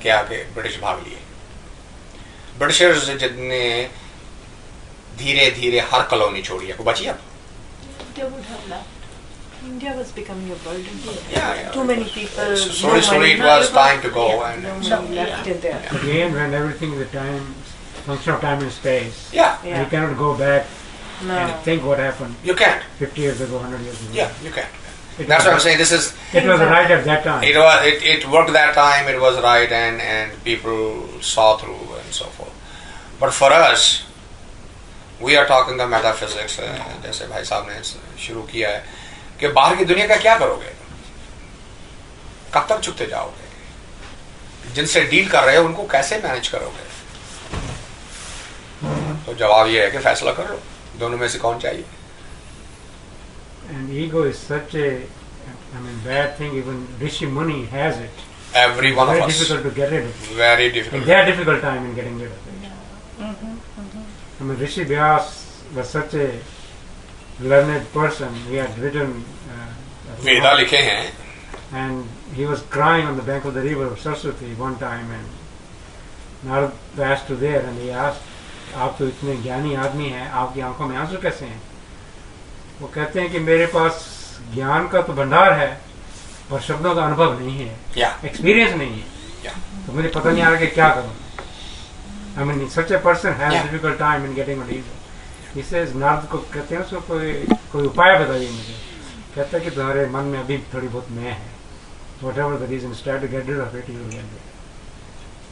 क्या कि ब्रिटिश भाग लिए। ब्रिटिशर्स जितने धीरे धीरे हर कॉलोनी छोड़ी है, वो बची अब। India would have left. India was becoming a burden. Yeah. Too many people. Slowly it was time to go. No And money left in there. Again, when everything is a time, function of time and space, yeah, you Yeah. cannot go back No. and think what happened you can't. 50 years ago, 100 years ago. Yeah, you can't. It That's was, what I'm saying. This is It was right at that time. it worked that time. It was right, and people saw through and so forth. But for us, we are talking the metaphysics. जैसे भाई साहब ने शुरू किया है कि बाहर की दुनिया का क्या करोगे, कब तक चुपते जाओगे, जिनसे डील कर रहे हो उनको कैसे मैनेज करोगे? तो जवाब ये है कि फैसला कर लो, दोनों में से कौन चाहिए। And ego is such a, bad thing. Even Rishi Muni has it. Every one Very of us. difficult to get rid of it. Very And difficult. they had difficult time in getting rid of it. Rishi Vyas was such a learned person. He had written वेदा लिखे हैं, and he was crying on the bank of the river of Saraswati one time, and Narad passed to there and he asked, आप तो इतने ज्ञानी आदमी हैं, आपकी आंखों में आंसू कैसे हैं? वो कहते हैं कि मेरे पास ज्ञान का तो भंडार है पर शब्दों का अनुभव नहीं है, Yeah. एक्सपीरियंस नहीं है, Yeah. तो मुझे पता नहीं आ रहा कि क्या करूं। such a person has Yeah. difficult time in getting rid of ego. He says, Narad को कहते हैं उसको कोई उपाय बताइए मुझे। कहता है कि तुम्हारे मन में अभी थोड़ी बहुत मैं है, whatever the reason, try to get rid of it, you will get it.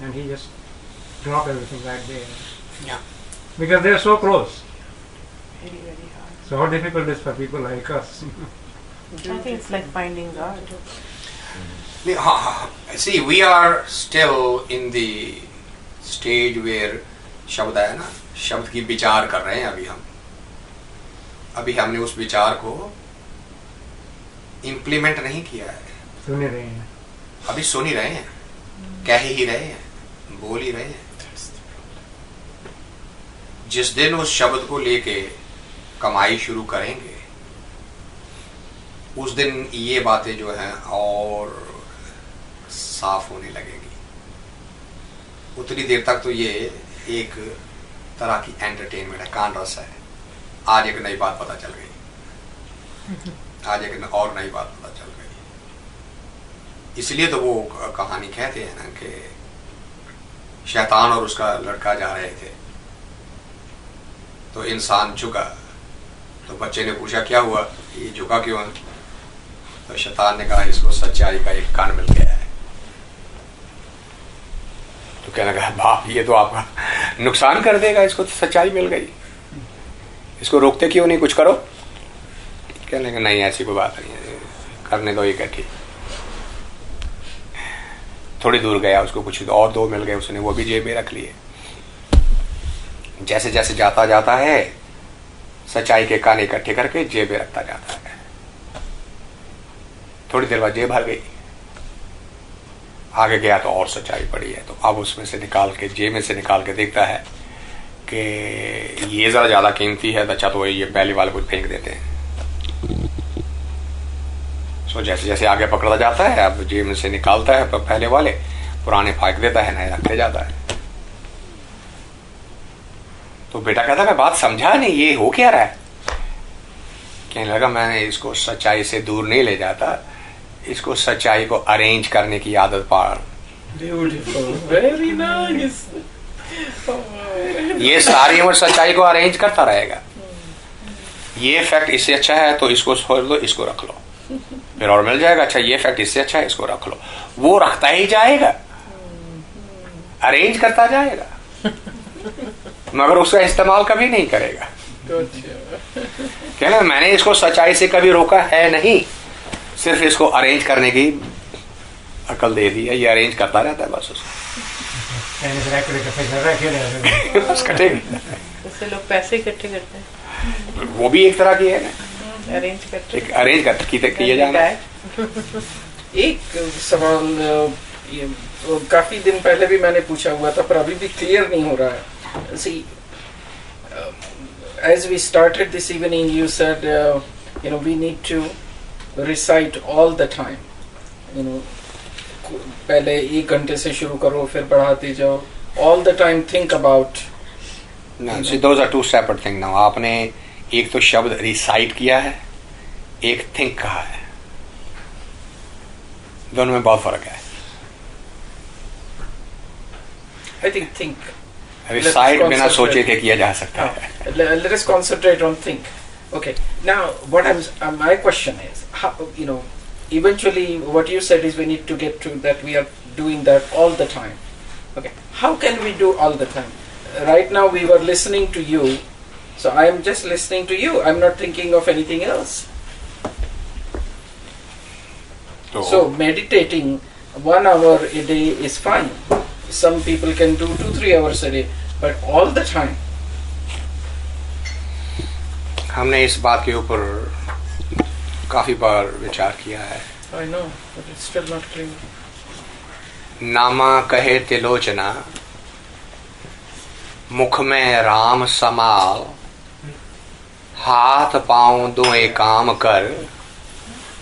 And he just dropped everything right there. Yeah. Because they are so close. Very, very hard. So how difficult it is for people like us. I think it's like finding God. See, we are still in the stage where शब्द है ना, शब्द की विचार कर रहे हैं अभी हमने उस विचार को इम्प्लीमेंट नहीं किया है, सुन रहे हैं, अभी सुन ही रहे हैं, कह ही रहे हैं, बोल ही रहे हैं। जिस दिन उस शब्द को लेके कमाई शुरू करेंगे उस दिन ये बातें जो हैं और साफ होने लगेगी। उतनी देर तक तो ये एक तरह की एंटरटेनमेंट है, कान रस है। आज एक नई बात पता चल गई, आज एक और नई बात पता चल गई। इसलिए तो वो कहानी कहते हैं ना कि शैतान और उसका लड़का जा रहे थे तो इंसान झुका तो बच्चे ने पूछा क्या हुआ, ये झुका क्यों है? तो शैतान ने कहा इसको सच्चाई का एक कान मिल गया है। तो कहने लगा बाप ये तो आपका नुकसान कर देगा, इसको तो सच्चाई मिल गई, इसको रोकते क्यों नहीं, कुछ करो। कहने लगा नहीं ऐसी कोई बात नहीं है, करने दो इकट्ठी। थोड़ी दूर गया, उसको कुछ और 2 मिल गए, उसने वो भी जेब में रख लिए। जैसे जैसे जाता जाता है सच्चाई के कान इकट्ठे करके जेब में रखता जाता है। थोड़ी देर बाद जेब भर गई, आगे गया तो और सच्चाई पड़ी है। तो अब उसमें से निकाल के, जेब में से निकाल के देखता है कि ये जरा ज्यादा कीमती है, अच्छा तो ये पहले वाले को फेंक देते हैं। सो जैसे जैसे आगे पकड़ता जाता है, अब जेब में से निकालता है पहले वाले, पुराने फेंक देता है, नए रखते जाता है। तो बेटा कहता मैं बात समझा नहीं, ये हो क्या रहा है? कहने लगा मैंने इसको सच्चाई से दूर नहीं ले जाता, इसको सच्चाई को अरेंज करने की आदत पाड़। Very nice. ये सारी उम्र सच्चाई को अरेंज करता रहेगा। ये फैक्ट इससे अच्छा है तो इसको छोड़ दो, इसको रख लो, फिर और मिल जाएगा। अच्छा ये फैक्ट इससे अच्छा है, इसको रख लो। वो रखता ही जाएगा, अरेंज करता जाएगा, मगर उसका इस्तेमाल कभी नहीं करेगा। कहना मैंने इसको सच्चाई से कभी रोका है नहीं, सिर्फ इसको अरेंज करने की अकल दे दी है, ये अरेंज करता रहता है बस उसको। उससे लोग पैसे इकट्ठे करते हैं, वो भी एक तरह की है ना, अरेंज करते हैं। अरेंज कर किए जाना। एक सवाल ये काफी दिन पहले भी मैंने पूछा हुआ था पर अभी भी क्लियर नहीं हो रहा है। See, as we started this evening, you said, we need to recite all the time. पहले 1 घंटे से शुरू करो, फिर बढ़ाते जाओ। All the time think about. No, see, those are two separate things now. आपने एक तो शब्द रिसाइट किया है, एक थिंक कहा है, दोनों में बहुत फर्क है। I think. रिसाइट बिना सोचे के किया जा सकता है। Let us concentrate on think. Okay. Now, what my question is, how, eventually what you said is we need to get to that we are doing that all the time. Okay. How can we do all the time? Right now we were listening to you, so I am just listening to you. I'm not thinking of anything else. So meditating 1 hour a day is fine. Some people can do 2-3 hours a day, but all the time. हमने इस बात के ऊपर काफी बार विचार किया है। I know, but it's still not clear. नामा कहे तिलोचना, मुख में राम समाल, हाथ पांव दोए काम कर,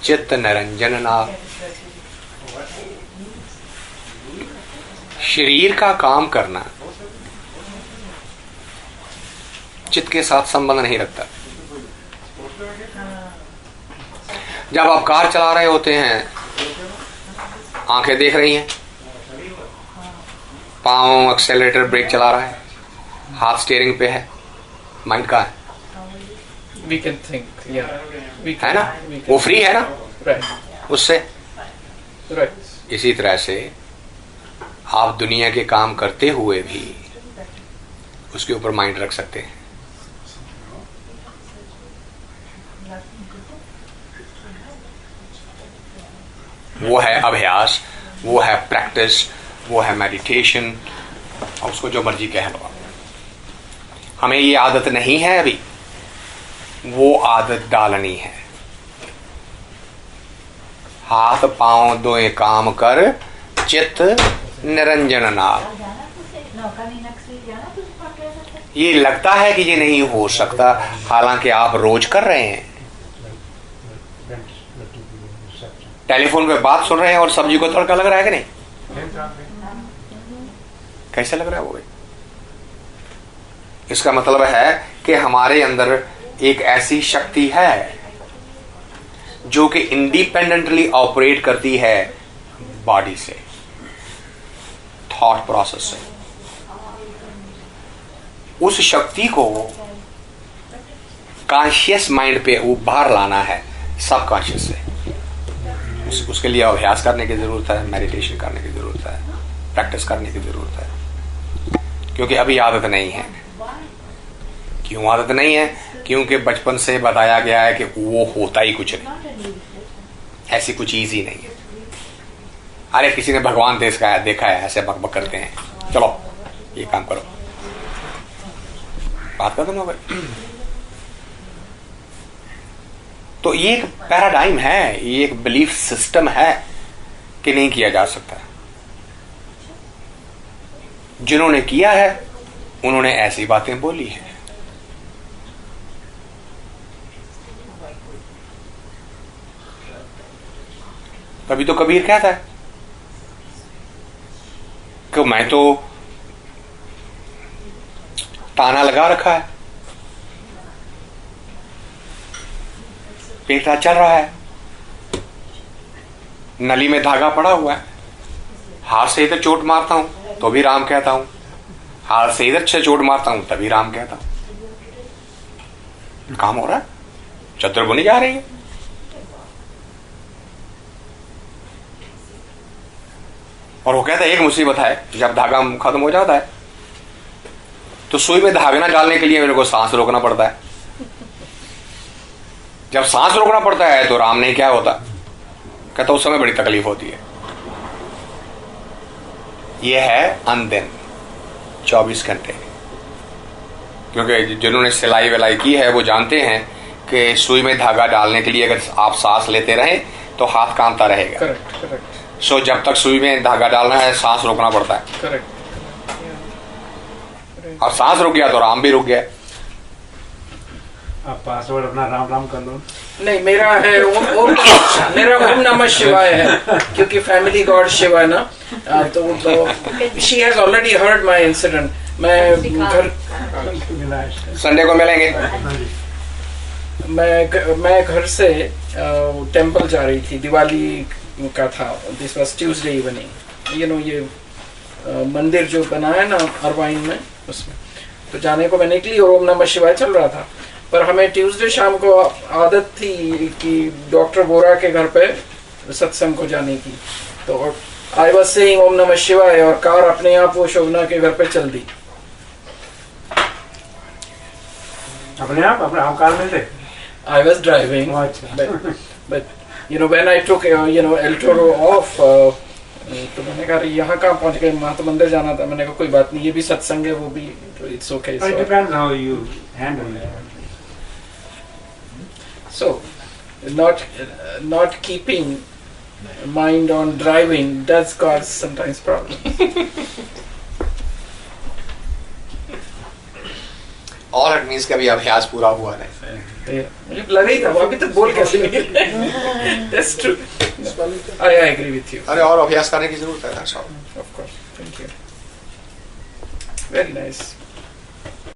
चित्त निरंजन नाल। शरीर का काम करना चित्त के साथ संबंध नहीं रखता। जब आप कार चला रहे होते हैं, आंखें देख रही हैं, पांव एक्सेलरेटर ब्रेक चला रहा है, हाथ स्टीयरिंग पे है, माइंड का है, We can think, yeah. है ना, वो फ्री है ना Right. उससे। Right. इसी तरह से आप दुनिया के काम करते हुए भी उसके ऊपर माइंड रख सकते हैं। वो है अभ्यास, वो है प्रैक्टिस, वो है मेडिटेशन, और उसको जो मर्जी कह लो। हमें ये आदत नहीं है अभी, वो आदत डालनी है। हाथ पांव दोए काम कर, चित्त निरंजन नाल। ये लगता है कि ये नहीं हो सकता, हालांकि आप रोज कर रहे हैं। टेलीफोन पे बात सुन रहे हैं और सब्जी को तड़का लग रहा है कि नहीं? कैसे लग रहा है वो? इसका मतलब है कि हमारे अंदर एक ऐसी शक्ति है जो कि इंडिपेंडेंटली ऑपरेट करती है बॉडी से, थॉट प्रोसेस से। उस शक्ति को कॉन्शियस माइंड पे वो बाहर लाना है सबकॉन्शियस से, उसके लिए अभ्यास करने की जरूरत है, मेडिटेशन करने की जरूरत है, प्रैक्टिस करने की जरूरत है, क्योंकि अभी आदत नहीं है। क्यों आदत नहीं है? क्योंकि बचपन से बताया गया है कि वो होता ही कुछ नहीं, ऐसी कुछ चीज ही नहीं है। अरे किसी ने भगवान देखा है ऐसे बकबक करते हैं, चलो ये काम करो, बात कर दो भाई। तो ये एक पैराडाइम है, ये एक बिलीफ सिस्टम है कि नहीं किया जा सकता। जिन्होंने किया है उन्होंने ऐसी बातें बोली हैं। कभी तो कबीर कहता है कि मैं तो ताना लगा रखा है, पेटा चल रहा है, नली में धागा पड़ा हुआ है, हाथ से इधर चोट मारता हूं तो भी राम कहता हूं, हाथ से इधर से चोट मारता हूं तभी राम कहता हूं। काम हो रहा है, चतुर बुनी जा रही है। और वो कहता है एक मुसीबत है, जब धागा खत्म हो जाता है तो सुई में धागा डालने के लिए मेरे को सांस रोकना पड़ता है। जब सांस रोकना पड़ता है तो राम नहीं क्या होता, कहता उस समय बड़ी तकलीफ होती है। यह है अनदिन 24 घंटे, क्योंकि जिन्होंने सिलाई विलाई की है वो जानते हैं कि सुई में धागा डालने के लिए अगर आप सांस लेते रहें तो हाथ कांपता रहेगा। Correct correct. सो जब तक सुई में धागा डालना है सांस रोकना पड़ता है। करेक्ट। और सांस रुक गया तो राम भी रुक गया। आप पासवर्ड अपना राम राम कर लो। नहीं, मेरा है मेरा ओम नमः शिवाय है, क्योंकि फैमिली गॉड शिव है ना। तो she has already heard my incident. मैं घर संडे को मिलेंगे। मैं घर से टेंपल जा रही थी, दिवाली का था। This was Tuesday evening. You know ये मंदिर जो बना है ना अरवाइन में, उसमें तो जाने को मैं निकली और ओम नमः शिवाय चल रहा था। पर हमें ट्यूसडे शाम को आदत थी कि डॉक्टर बोरा के घर पे सत्संग को जाने की। तो आई वाज सेइंग ओम नमः शिवाय और कार अपने आप वो शोभना के घर पे चल दी। अपने आप कार में थे? I was driving, but you know when I took El Toro off, तो मैंने कहा यहाँ कहाँ पहुँच गए, वहाँ तो मंदिर जाना था। मैंने कहा कोई बात नहीं, ये भी सत्संग है, वो भी, it's okay. It depends how you handle it. So not keeping mind on driving does cause sometimes problems. All it means कि अभी अभ्यास पूरा हुआ नहीं। मुझे लगा ही था वो अभी तक बोल कैसे नहीं। That's true. I agree with you. अरे और अभ्यास करने की जरूरत है। Of course. Thank you. Very nice.